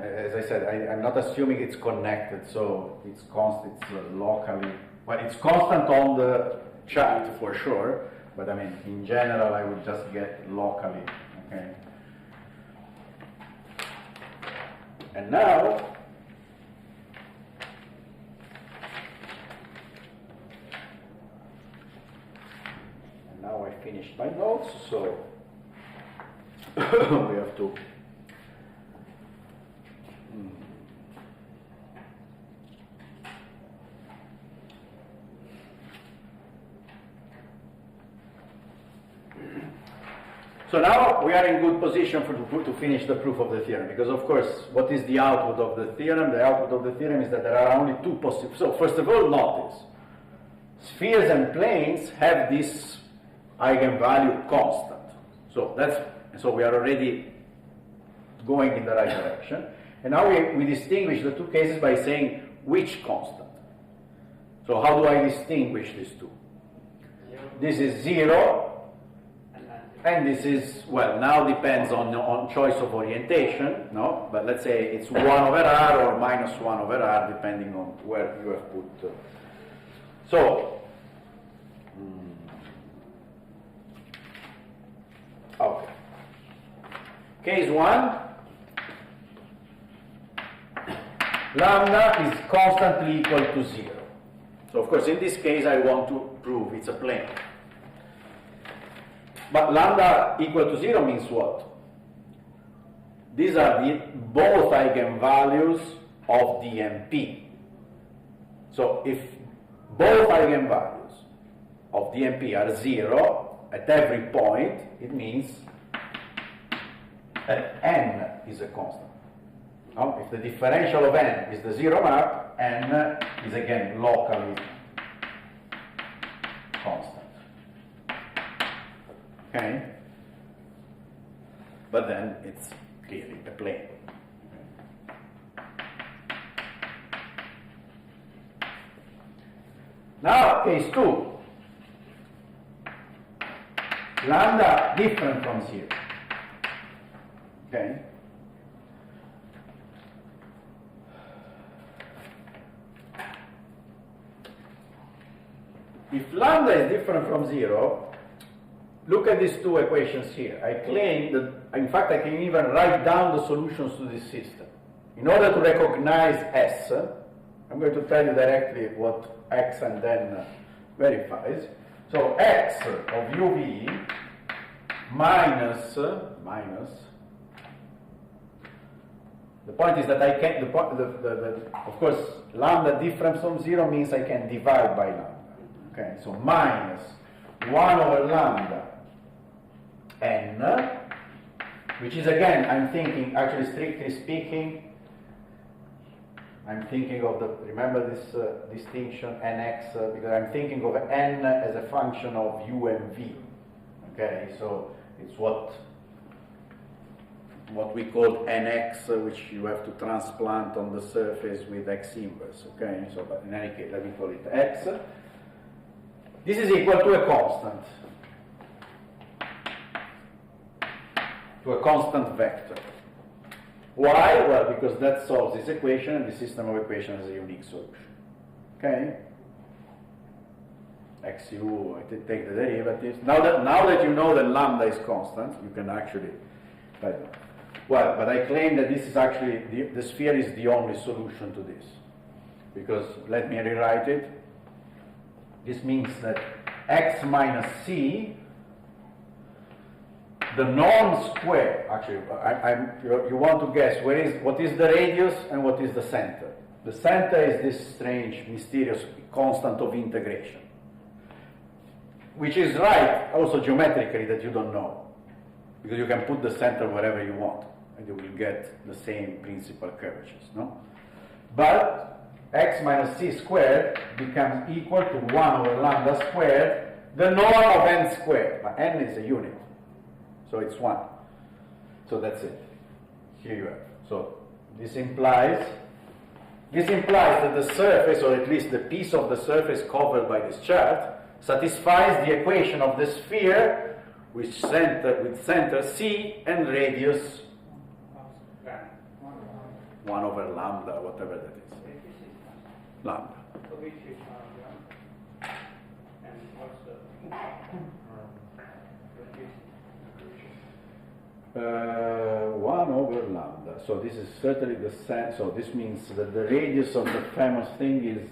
as I said, I'm not assuming it's connected, so it's constant. It's locally. Well, it's constant on the chart for sure, but I mean, in general, I would just get locally, okay? And now, I finished my notes, so we have to So now we are in good position to finish the proof of the theorem, because of course, what is the output of the theorem? The output of the theorem is that there are only two possible. So first of all, notice, spheres and planes have this eigenvalue constant. So we are already going in the right direction. And now we distinguish the two cases by saying which constant. So how do I distinguish these two? this is 0, and this is, well, now depends on choice of orientation, no? But let's say it's 1 over r or minus 1 over r, depending on where you have put. So, okay. Case 1, lambda is constantly equal to 0. So, of course, in this case, I want to prove it's a plane. But lambda equal to 0 means what? These are both eigenvalues of DMP. So if both eigenvalues of DMP are 0 at every point, it means that n is a constant. Now, if the differential of n is the 0 map, n is again locally constant. Okay? But then it's clearly a plane. Now, case 2. Lambda different from 0. Okay? If lambda is different from 0, look at these two equations here. I claim that, in fact, I can even write down the solutions to this system. In order to recognize S, I'm going to tell you directly what X and then verifies. So X of UV minus, the point is that I can, of course, lambda different from 0 means I can divide by lambda. Okay, so minus 1 over lambda n, which is again, I'm thinking, actually strictly speaking, I'm thinking of the, remember this distinction nx, because I'm thinking of n as a function of u and v. Okay, so it's what we call nx, which you have to transplant on the surface with x inverse. Okay, so but in any case, let me call it x. This is equal to a constant. To a constant vector. Why? Well, because that solves this equation, and the system of equations has a unique solution. Okay? xu, I take the derivatives. Now that you know that lambda is constant, you can actually, well, but I claim that this is actually, the sphere is the only solution to this. Because, let me rewrite it. This means that x minus c, the norm square, actually, you want to guess what is the radius and what is the center. The center is this strange, mysterious constant of integration, which is right also geometrically that you don't know, because you can put the center wherever you want, and you will get the same principal curvatures, no? But x minus c squared becomes equal to 1 over lambda squared, the norm of n squared, but n is a unit. So it's 1. So that's it. Here you have. So this implies that the surface, or at least the piece of the surface covered by this chart, satisfies the equation of the sphere with center c and radius 1 over lambda, whatever that is. Lambda. So which is and what's the 1 over lambda. So this is certainly the sense. So this means that the radius of the famous thing is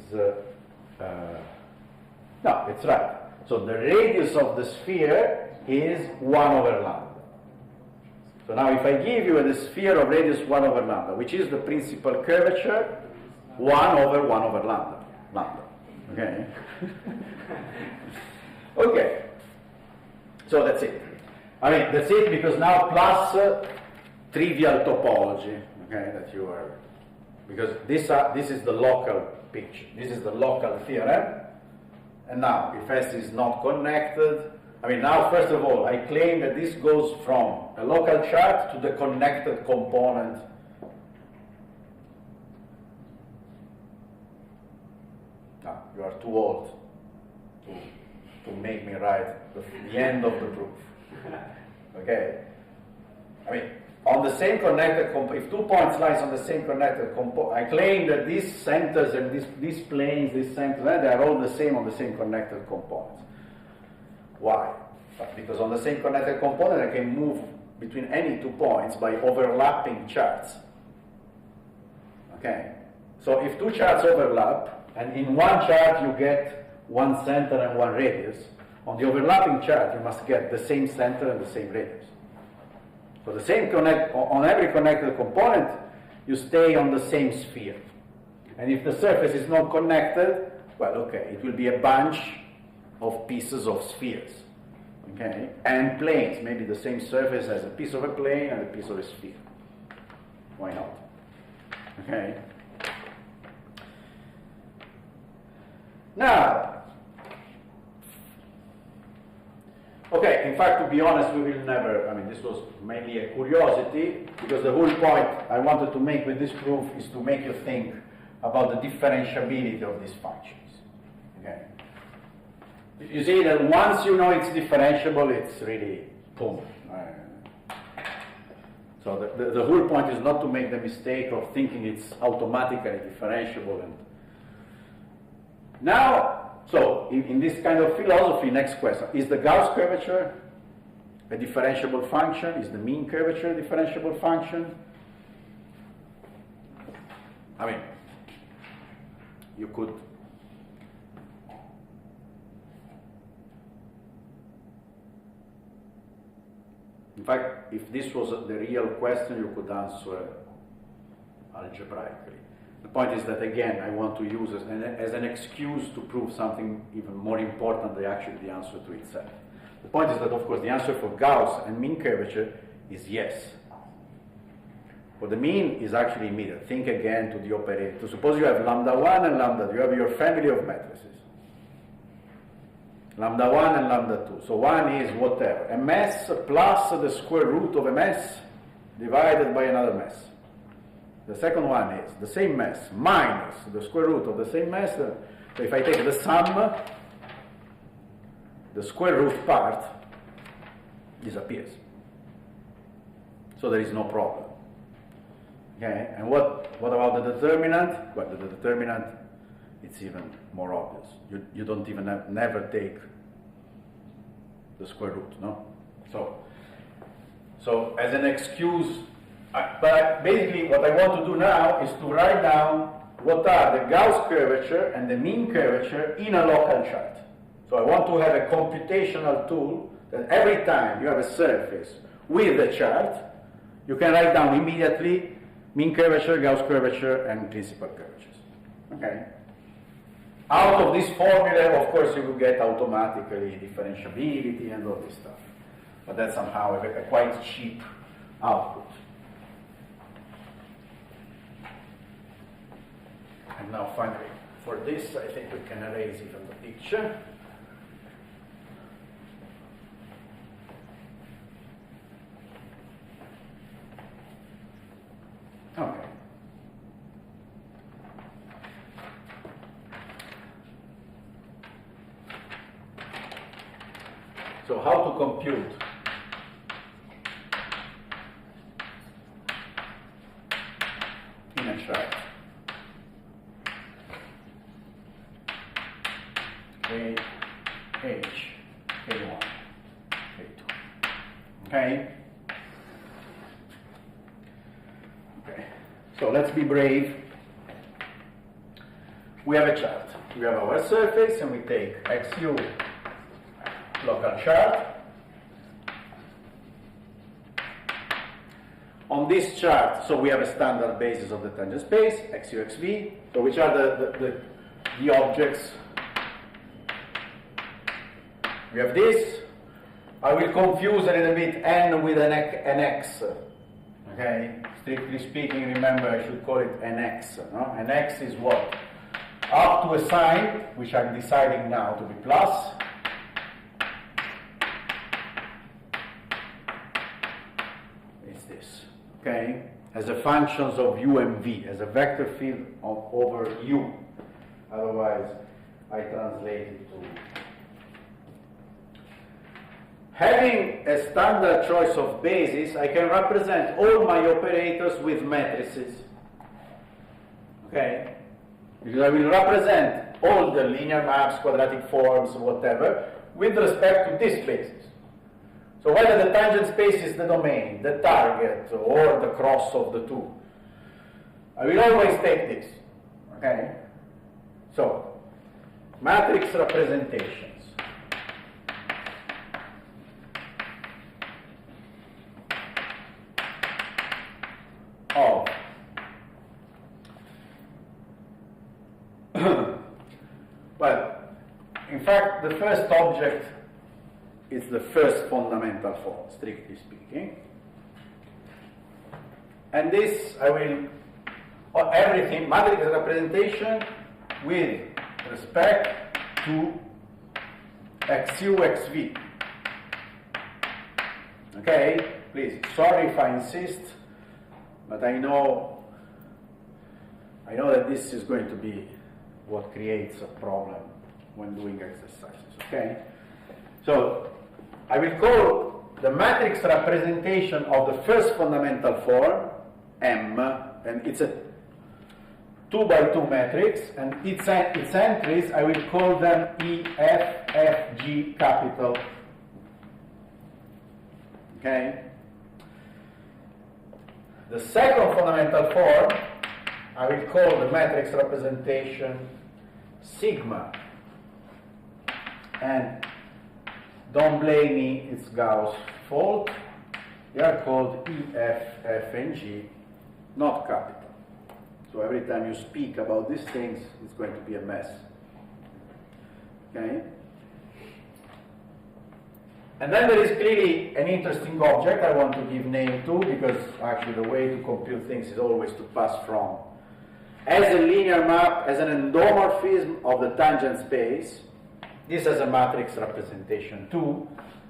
no, it's right. So the radius of the sphere is 1 over lambda. So now if I give you the sphere of radius 1 over lambda, which is the principal curvature, 1 over lambda. Okay? Okay. So that's it. I mean, that's it, because now plus trivial topology, okay, that you are, because this is the local picture. This is the local theorem. And now, if S is not connected, I mean, now, first of all, I claim that this goes from a local chart to the connected component. You are too old to to make me write the end of the proof. Okay? I mean, on the same connected component, if 2 points lies on the same connected component, I claim that these centers and these planes, these centers, they are all the same on the same connected components. Why? Because on the same connected component, I can move between any 2 points by overlapping charts. Okay? So if 2 charts overlap, and in one chart you get one center and one radius, on the overlapping chart you must get the same center and the same radius. So the same on every connected component, you stay on the same sphere. And if the surface is not connected, well, okay, it will be a bunch of pieces of spheres. Okay? And planes, maybe the same surface as a piece of a plane and a piece of a sphere. Why not? Okay? Now, okay, in fact, to be honest, we will never, I mean, this was mainly a curiosity, because the whole point I wanted to make with this proof is to make you think about the differentiability of these functions. Okay? You see that once you know it's differentiable, it's really boom. So the whole point is not to make the mistake of thinking it's automatically differentiable. And now, so in this kind of philosophy, next question, is the Gauss curvature a differentiable function? Is the mean curvature a differentiable function? I mean, you could in fact, if this was the real question, you could answer algebraically. The point is that, again, I want to use as an excuse to prove something even more important than actually the answer to itself. The point is that, of course, the answer for Gauss and mean curvature is yes. For the mean is actually immediate. Think again to the operator. So suppose you have lambda 1 and lambda 2. You have your family of matrices. Lambda 1 and lambda 2. So 1 is whatever. MS plus the square root of MS divided by another MS. The second one is the same mass minus the square root of the same mass. So if I take the sum, the square root part disappears. So there is no problem. Okay, and what about the determinant? Well, the determinant, it's even more obvious. You don't even never take the square root, no? So as an excuse, but basically what I want to do now is to write down what are the Gauss curvature and the mean curvature in a local chart. So I want to have a computational tool that every time you have a surface with a chart, you can write down immediately mean curvature, Gauss curvature, and principal curvatures. Okay? Out of this formula, of course, you will get automatically differentiability and all this stuff. But that's somehow a quite cheap output. And now finally, for this, I think we can erase even the picture. Okay. So how to compute in a chart? A, H, K1, K2. Okay? Okay. So let's be brave. We have a chart. We have our surface and we take XU local chart. On this chart, so we have a standard basis of the tangent space, XU, XV. So which are the objects? We have this. I will confuse a little bit n with an x. Okay? Strictly speaking, remember I should call it an x. No? An x is what? Up to a sign, which I'm deciding now to be plus. Is this. Okay? As a functions of u and v, as a vector field over u. Otherwise, I translate it to having a standard choice of bases, I can represent all my operators with matrices. Okay? Because I will represent all the linear maps, quadratic forms, whatever, with respect to this basis. So whether the tangent space is the domain, the target, or the cross of the two, I will always take this. Okay? So, matrix representations of well, in fact, the first object is the first fundamental form, strictly speaking. And this, I will, everything, matrix representation with respect to xu, xv. Okay? Please, sorry if I insist, but I know that this is going to be what creates a problem when doing exercises, okay? So, I will call the matrix representation of the first fundamental form M, and it's a 2 by 2 matrix, and its entries, I will call them E, F, F, G, capital. Okay? The second fundamental form, I will call the matrix representation sigma. And don't blame me, it's Gauss' fault. They are called E, F, F, and G, not capital. So every time you speak about these things, it's going to be a mess. Okay? And then there is clearly an interesting object I want to give name to, because actually the way to compute things is always to pass from as a linear map, as an endomorphism of the tangent space. This has a matrix representation too,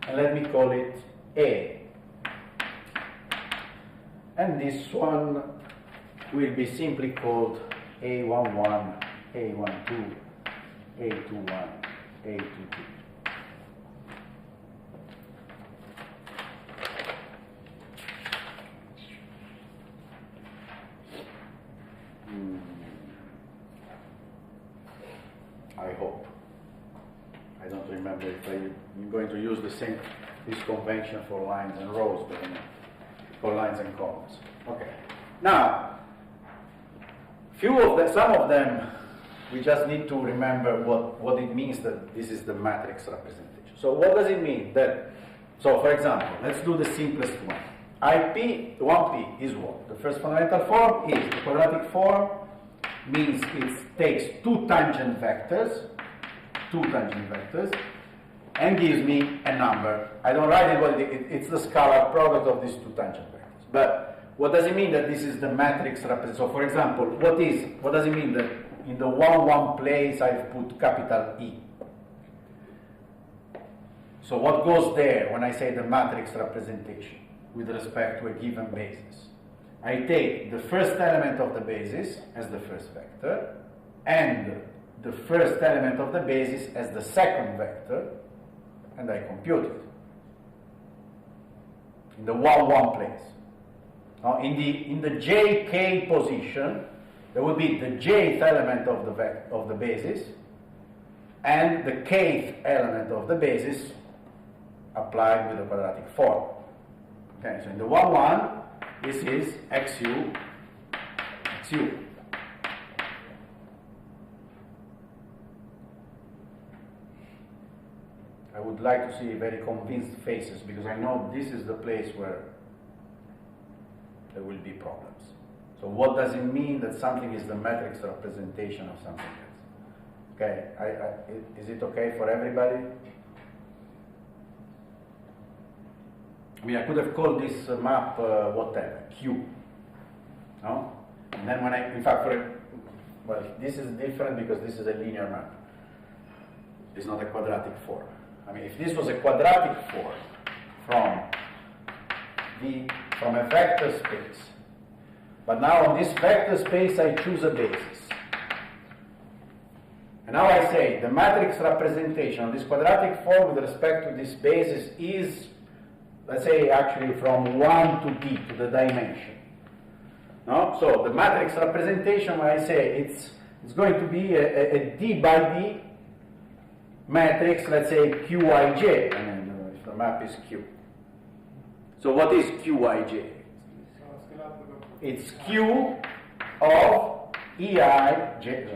and let me call it A. And this one will be simply called A11, A12, A21, A22. I hope. I don't remember if I'm going to use this convention for lines and rows, but for lines and columns. Okay. Now, some of them, we just need to remember what it means that this is the matrix representation. So what does it mean? So for example, let's do the simplest one. IP, 1P is what? The first fundamental form is the quadratic form, means it takes two tangent vectors, and gives me a number. I don't write it, but it's the scalar product of these two tangent vectors. But what does it mean that this is the matrix representation? So for example, what does it mean that in the 1, 1 place I've put capital E? So what goes there when I say the matrix representation with respect to a given basis? I take the first element of the basis as the first vector, and the first element of the basis as the second vector, and I compute it in the 1, 1 place. Now, in the jk position, there will be the jth element of the basis and the kth element of the basis applied with the quadratic form. Okay, so in the 1, 1, this is xu, xu. I would like to see very convinced faces, because I know this is the place where there will be problems. So what does it mean that something is the matrix representation of something else? Okay, is it okay for everybody? I mean, I could have called this map whatever, Q. No? And then well, this is different because this is a linear map. It's not a quadratic form. I mean, if this was a quadratic form from a vector space, but now on this vector space I choose a basis. And now I say the matrix representation of this quadratic form with respect to this basis is, let's say, actually from 1 to d, to the dimension. No? So the matrix representation, when I say it's going to be a d by d matrix, let's say qij. I mean, if the map is q. So what is qij? It's q of eij.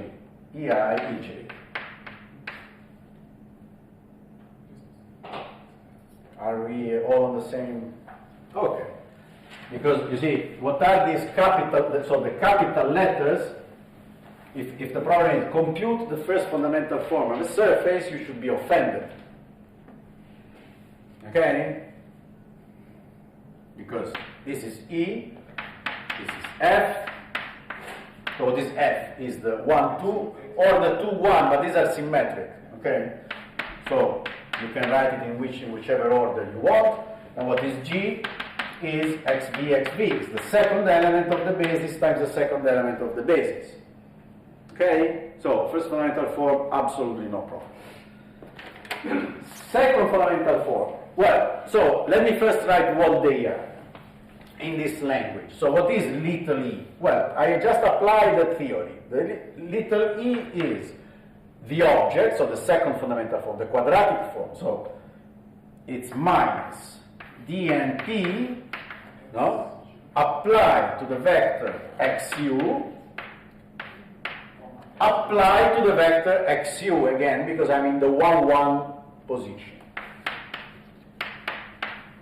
Are we all on the same? Okay. Because you see, what are these capital, so the capital letters, if the problem is compute the first fundamental form on a surface, you should be offended. Okay? Because this is E, this is F, so this F is the 1, 2, or the 2, 1, but these are symmetric. Okay? So you can write it in whichever order you want. And what is G is xv, xv. It's the second element of the basis times the second element of the basis. Okay? So first fundamental form, absolutely no problem. Second fundamental form. Well, so let me first write what they are in this language. So what is little e? Well, I just applied the theory. The little e is the object, so the second fundamental form, the quadratic form. So it's minus dnp, no, applied to the vector xu, applied to the vector xu again, because I'm in the 1, 1 position.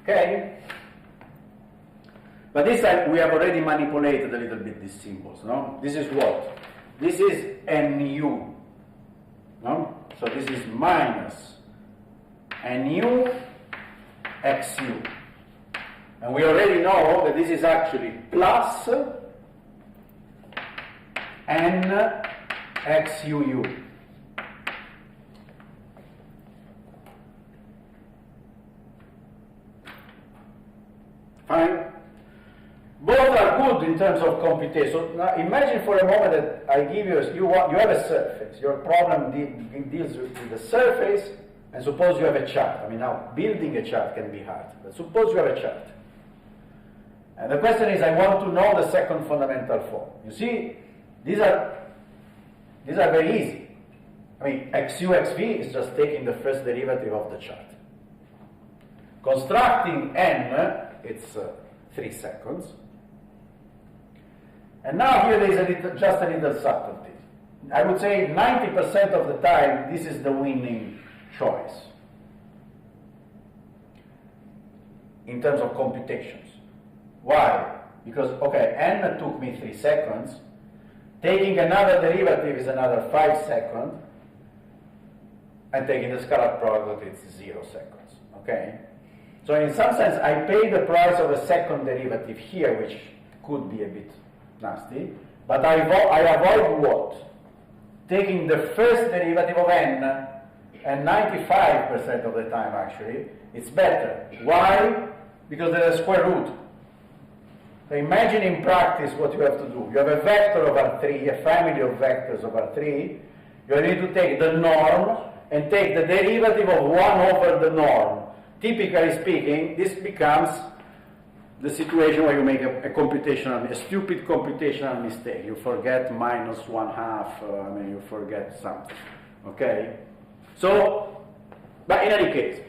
Okay? But this time we have already manipulated a little bit these symbols, no? This is what? This is nu, no? So this is minus nu xu. And we already know that this is actually plus n xuu. Fine? Both are good in terms of computation. So now imagine for a moment that I give you, you have a surface. Your problem deals with the surface, and suppose you have a chart. I mean, now building a chart can be hard, but suppose you have a chart. And the question is, I want to know the second fundamental form. You see, these are very easy. I mean, xu, xv is just taking the first derivative of the chart. Constructing n, it's 3 seconds. And now here there is just a little subtlety. I would say 90% of the time this is the winning choice in terms of computations. Why? Because, okay, n took me 3 seconds. Taking another derivative is another 5 seconds. And taking the scalar product, it's 0 seconds. Okay? So in some sense, I pay the price of a second derivative here, which could be a bit nasty. But I avoid what? Taking the first derivative of n, and 95% of the time, actually, it's better. Why? Because there's a square root. So imagine in practice what you have to do. You have a vector over 3, a family of vectors over 3. You need to take the norm and take the derivative of 1 over the norm. Typically speaking, this becomes the situation where you make a stupid computational mistake. You forget minus 1/2, you forget something. Okay? So, but in any case,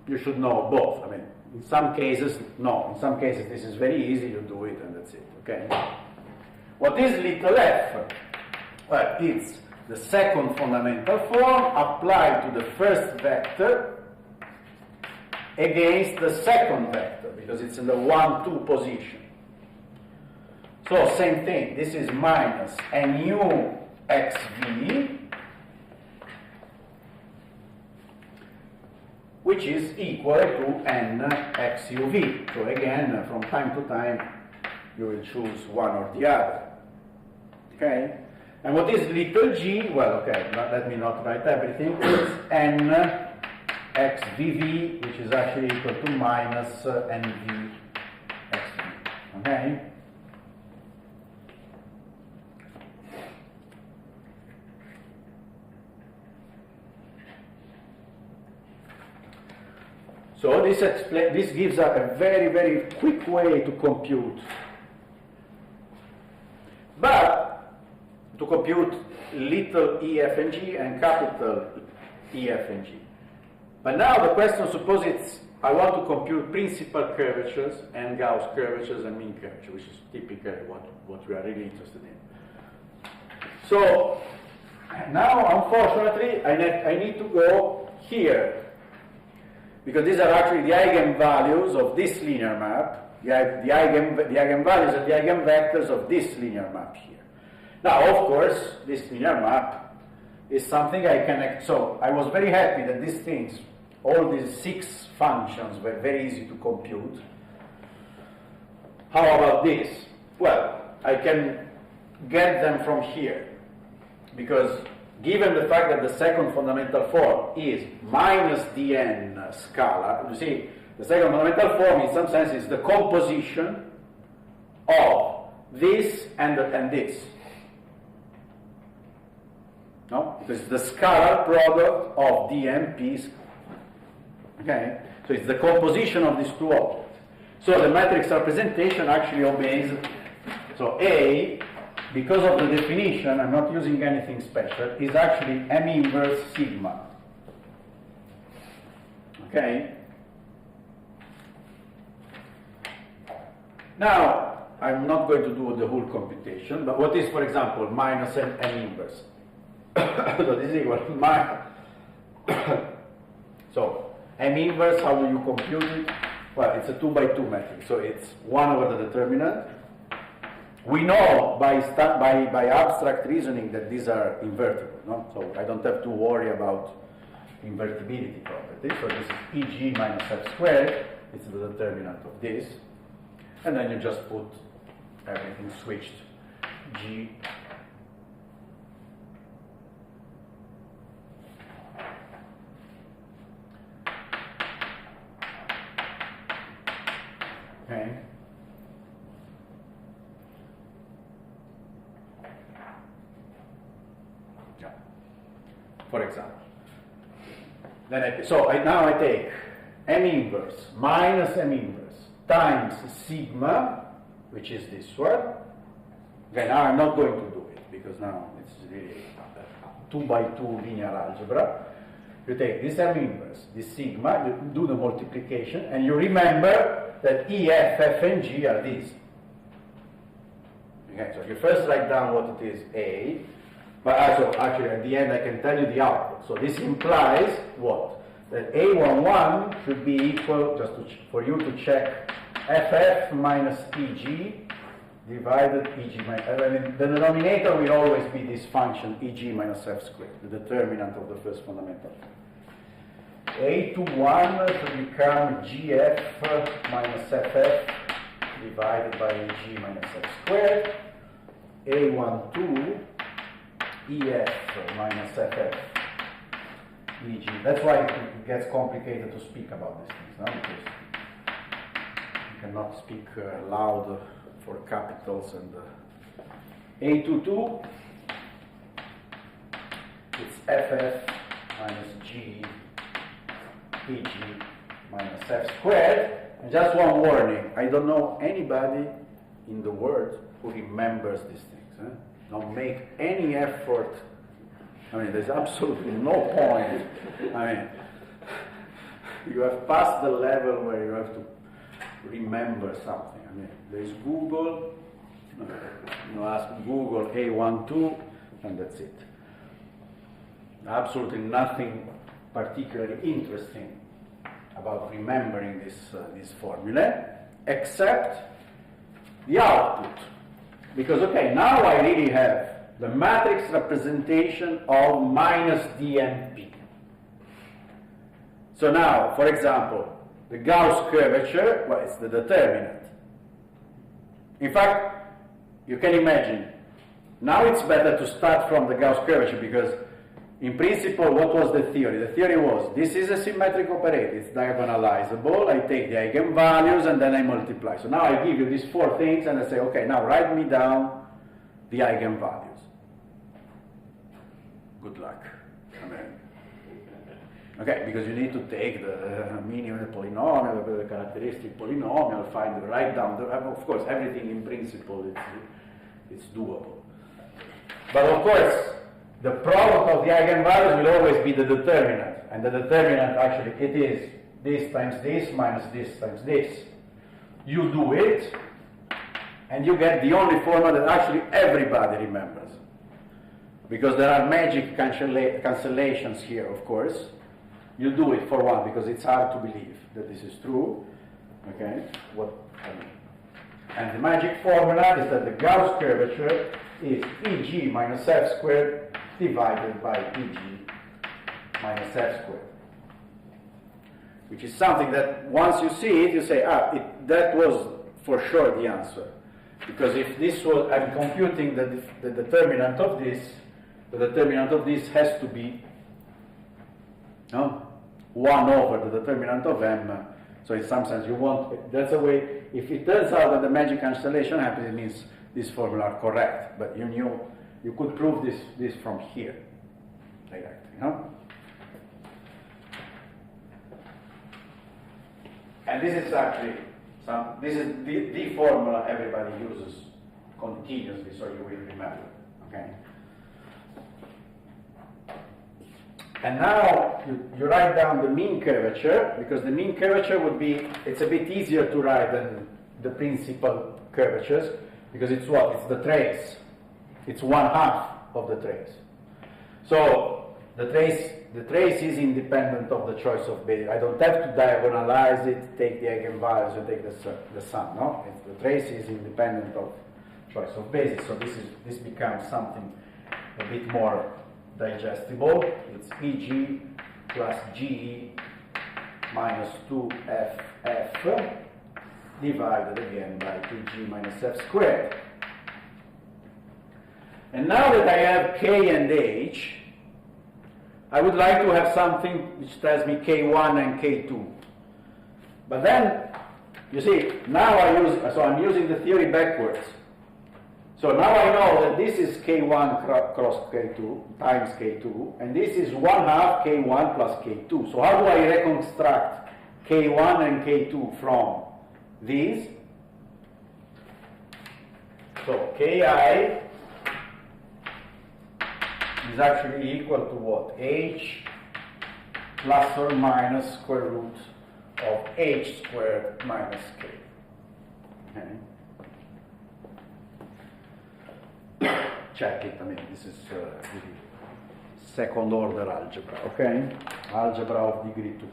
you should know both. I mean, in some cases, no. In some cases, this is very easy. You do it and that's it. Okay? What is little f? Well, it's the second fundamental form applied to the first vector against the second vector, because it's in the 1, 2 position. So, same thing. This is minus nu xv, which is equal to n xuv. So again, from time to time, you will choose one or the other. Okay? And what is little g? Well, okay, let me not write everything. It's n xvv, which is actually equal to minus nv xv. Okay? So this gives a very, very quick way to compute. But to compute little e, f, and g and capital E, F, and G. But now the question, suppose I want to compute principal curvatures and Gauss curvatures and mean curvature, which is typically what we are really interested in. So now, unfortunately, I need to go here, because these are actually the eigenvalues of this linear map, the eigenvalues and the eigenvectors of this linear map here. Now, of course, this linear map is something I can, so I was very happy that these things, all these 6 functions were very easy to compute. How about this? Well, I can get them from here, because given the fact that the second fundamental form is minus dn scalar, you see, the second fundamental form in some sense is the composition of this and this. No? Because it's the scalar product of dnp. Okay? So it's the composition of these two objects. So the matrix representation actually obeys. So A, because of the definition, I'm not using anything special, is actually M inverse sigma. Okay? Now, I'm not going to do the whole computation, but what is, for example, minus M inverse? So this is equal to minus. So M inverse, how do you compute it? Well, it's a 2 by 2 matrix, so it's 1 over the determinant. We know by abstract reasoning that these are invertible, no? So I don't have to worry about invertibility property. So this is EG minus F squared, it's the determinant of this. And then you just put everything switched. G. Okay. Yeah. For example. Then now I take M inverse minus M inverse times sigma, which is this one. Okay, now I'm not going to do it because now it's really 2 by 2 linear algebra. You take this M inverse, this sigma, you do the multiplication, and you remember that E, F, F, and G are these. Okay, so you first write down what it is A, but also actually at the end I can tell you the output. So this implies what? That A11 should be equal, just for you to check, FF minus EG divided EG minus, I mean, the denominator will always be this function EG minus F squared, the determinant of the first fundamental. A21 should become GF minus FF divided by EG minus F squared. A12 EF minus FF EG. That's why it gets complicated to speak about these things, no? Because you cannot speak loud for capitals and A22, it's FF minus G EG minus F squared. And just one warning, I don't know anybody in the world who remembers these things. Don't make any effort. I mean, there's absolutely no point. I mean, you have passed the level where you have to remember something. I mean, there's Google, you ask Google A12, and that's it. Absolutely nothing particularly interesting about remembering this formula, except the output. Because, okay, now I really have the matrix representation of minus dnp. So now, for example, the Gauss curvature, well, it's the determinant. In fact, you can imagine, now it's better to start from the Gauss curvature because in principle, what was the theory? The theory was, this is a symmetric operator, it's diagonalizable, I take the eigenvalues and then I multiply. So now I give you these 4 things and I say, okay, now write me down the eigenvalues. Good luck. I mean, Okay, because you need to take the minimum polynomial, the characteristic polynomial, find the write down. Of course, everything in principle it's doable. But of course, the product of the eigenvalues will always be the determinant, and the determinant actually it is this times this minus this times this. You do it, and you get the only formula that actually everybody remembers. Because there are magic cancellations here, of course. You do it for one, because it's hard to believe that this is true. Okay? And the magic formula is that the Gauss curvature is EG minus F squared divided by EG minus F squared. Which is something that once you see it, you say, that was for sure the answer. Because if this was, I'm computing the determinant of this, the determinant of this has to be 1 over the determinant of m. So in some sense you want, that's a way, if it turns out that the magic cancellation happens, it means these formula are correct. But you could prove this from here, directly, And this is actually, this is the formula everybody uses continuously, so you will remember, okay? And now you write down the mean curvature, because the mean curvature would be, it's a bit easier to write than the principal curvatures, because it's what? It's the trace. It's 1/2 of the trace. So the trace is independent of the choice of base. I don't have to diagonalize it, take the eigenvalues, and take the sum. No, the trace is independent of choice of basis. So this becomes something a bit more digestible. It's EG plus GE minus 2FF divided again by 2G minus F squared. And now that I have K and H, I would like to have something which tells me K1 and K2. But then, you see, now I'm using the theory backwards. So now I know that this is K1 cross K2 times K2, and this is 1/2 K1 plus K2. So how do I reconstruct K1 and K2 from these? So Ki is actually equal to what? H plus or minus square root of H squared minus K. Okay. Check it, I mean, this is second order algebra, okay? Algebra of degree 2,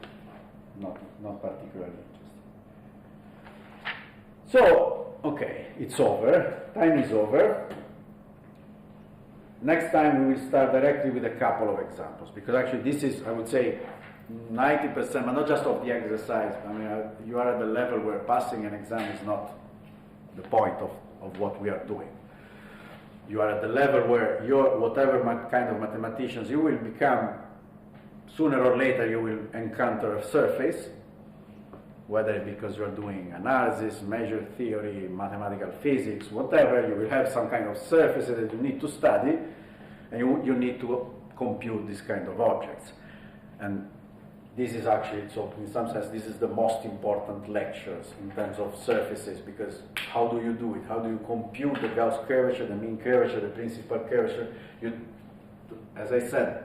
not particularly interesting. So, okay, it's over, time is over. Next time we will start directly with a couple of examples, because actually this is, I would say, 90%, but not just of the exercise. I mean, you are at the level where passing an exam is not the point of what we are doing. You are at the level where whatever kind of mathematicians you will become, sooner or later you will encounter a surface, whether because you're doing analysis, measure theory, mathematical physics, whatever, you will have some kind of surface that you need to study, and you need to compute this kind of objects. And this is actually, so in some sense, this is the most important lectures in terms of surfaces, because how do you do it? How do you compute the Gauss curvature, the mean curvature, the principal curvature? As I said,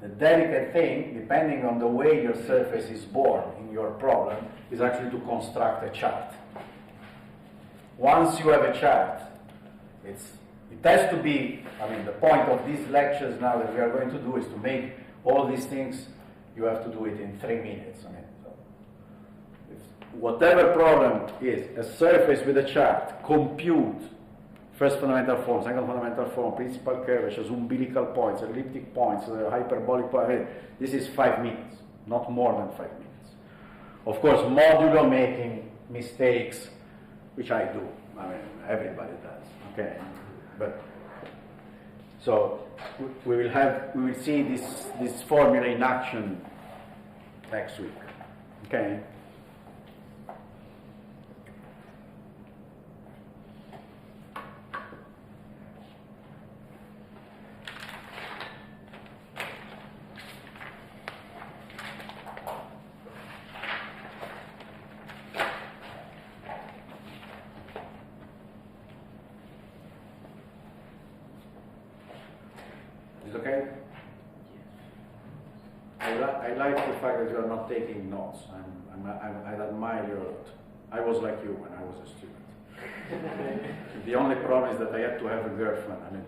the delicate thing, depending on the way your surface is born in your problem, is actually to construct a chart. Once you have a chart, it has to be, I mean, the point of these lectures now that we are going to do is to make all these things, you have to do it in 3 minutes. I mean, so whatever problem is, a surface with a chart, compute first fundamental form, second fundamental form, principal curvatures, umbilical points, elliptic points, hyperbolic points. This is 5 minutes, not more than 5 minutes. Of course, modulo making mistakes, which I do. I mean, everybody does. Okay, but so we will see this formula in action next week. Okay. Is it okay? I like the fact that you are not taking notes. I admire you a lot. I was like you when I was a student. The only problem is that I had to have a girlfriend. I mean,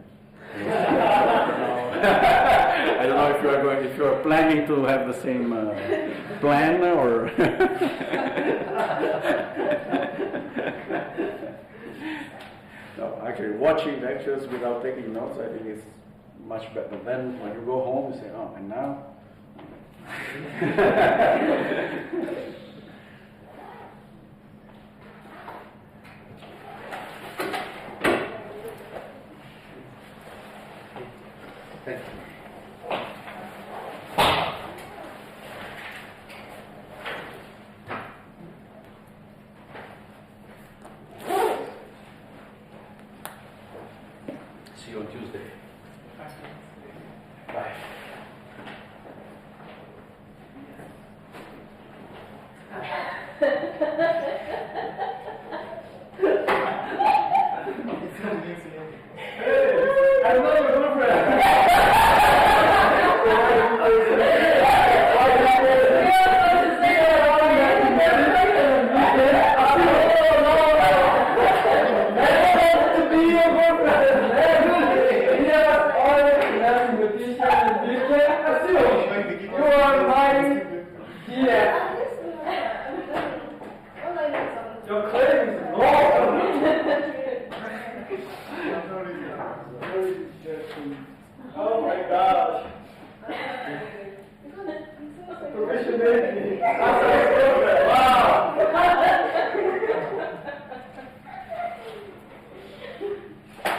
I don't know if you are planning to have the same plan or. No, actually, watching lectures without taking notes, I think is much better. Then when you go home, you say, "Oh, and now." Thank you. See you on Tuesday. Bye. I know your girlfriend. Your claim is wrong. Oh my gosh. Professionality. Wow.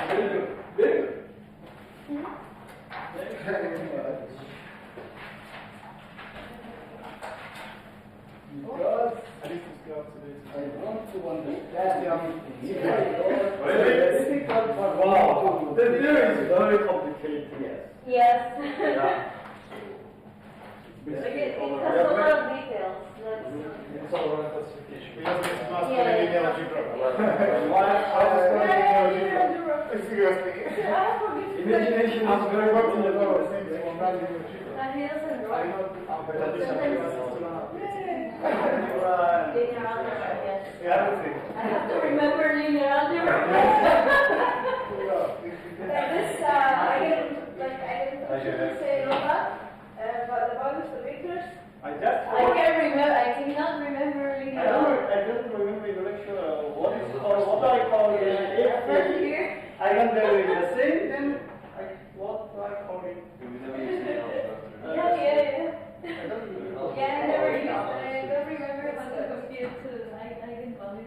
Very good. Very good. Because I want to understand wow, the theory is very complicated. Yes. Yeah. It has a lot of details. It's all around classification. Yeah. Linear algebra. Why is linear algebra? Excuse me. Imagination is very much in the power. And he doesn't draw. Linear algebra, yes. I have to remember linear algebra. This, I can say a lot, but the values of vectors, I cannot remember linear algebra. I don't remember in the lecture what I call it. Here. Eigenvalue is the same, then what do I call it? Yeah. I don't remember. Yeah, I never used it. I don't remember how to compute eigenvalues.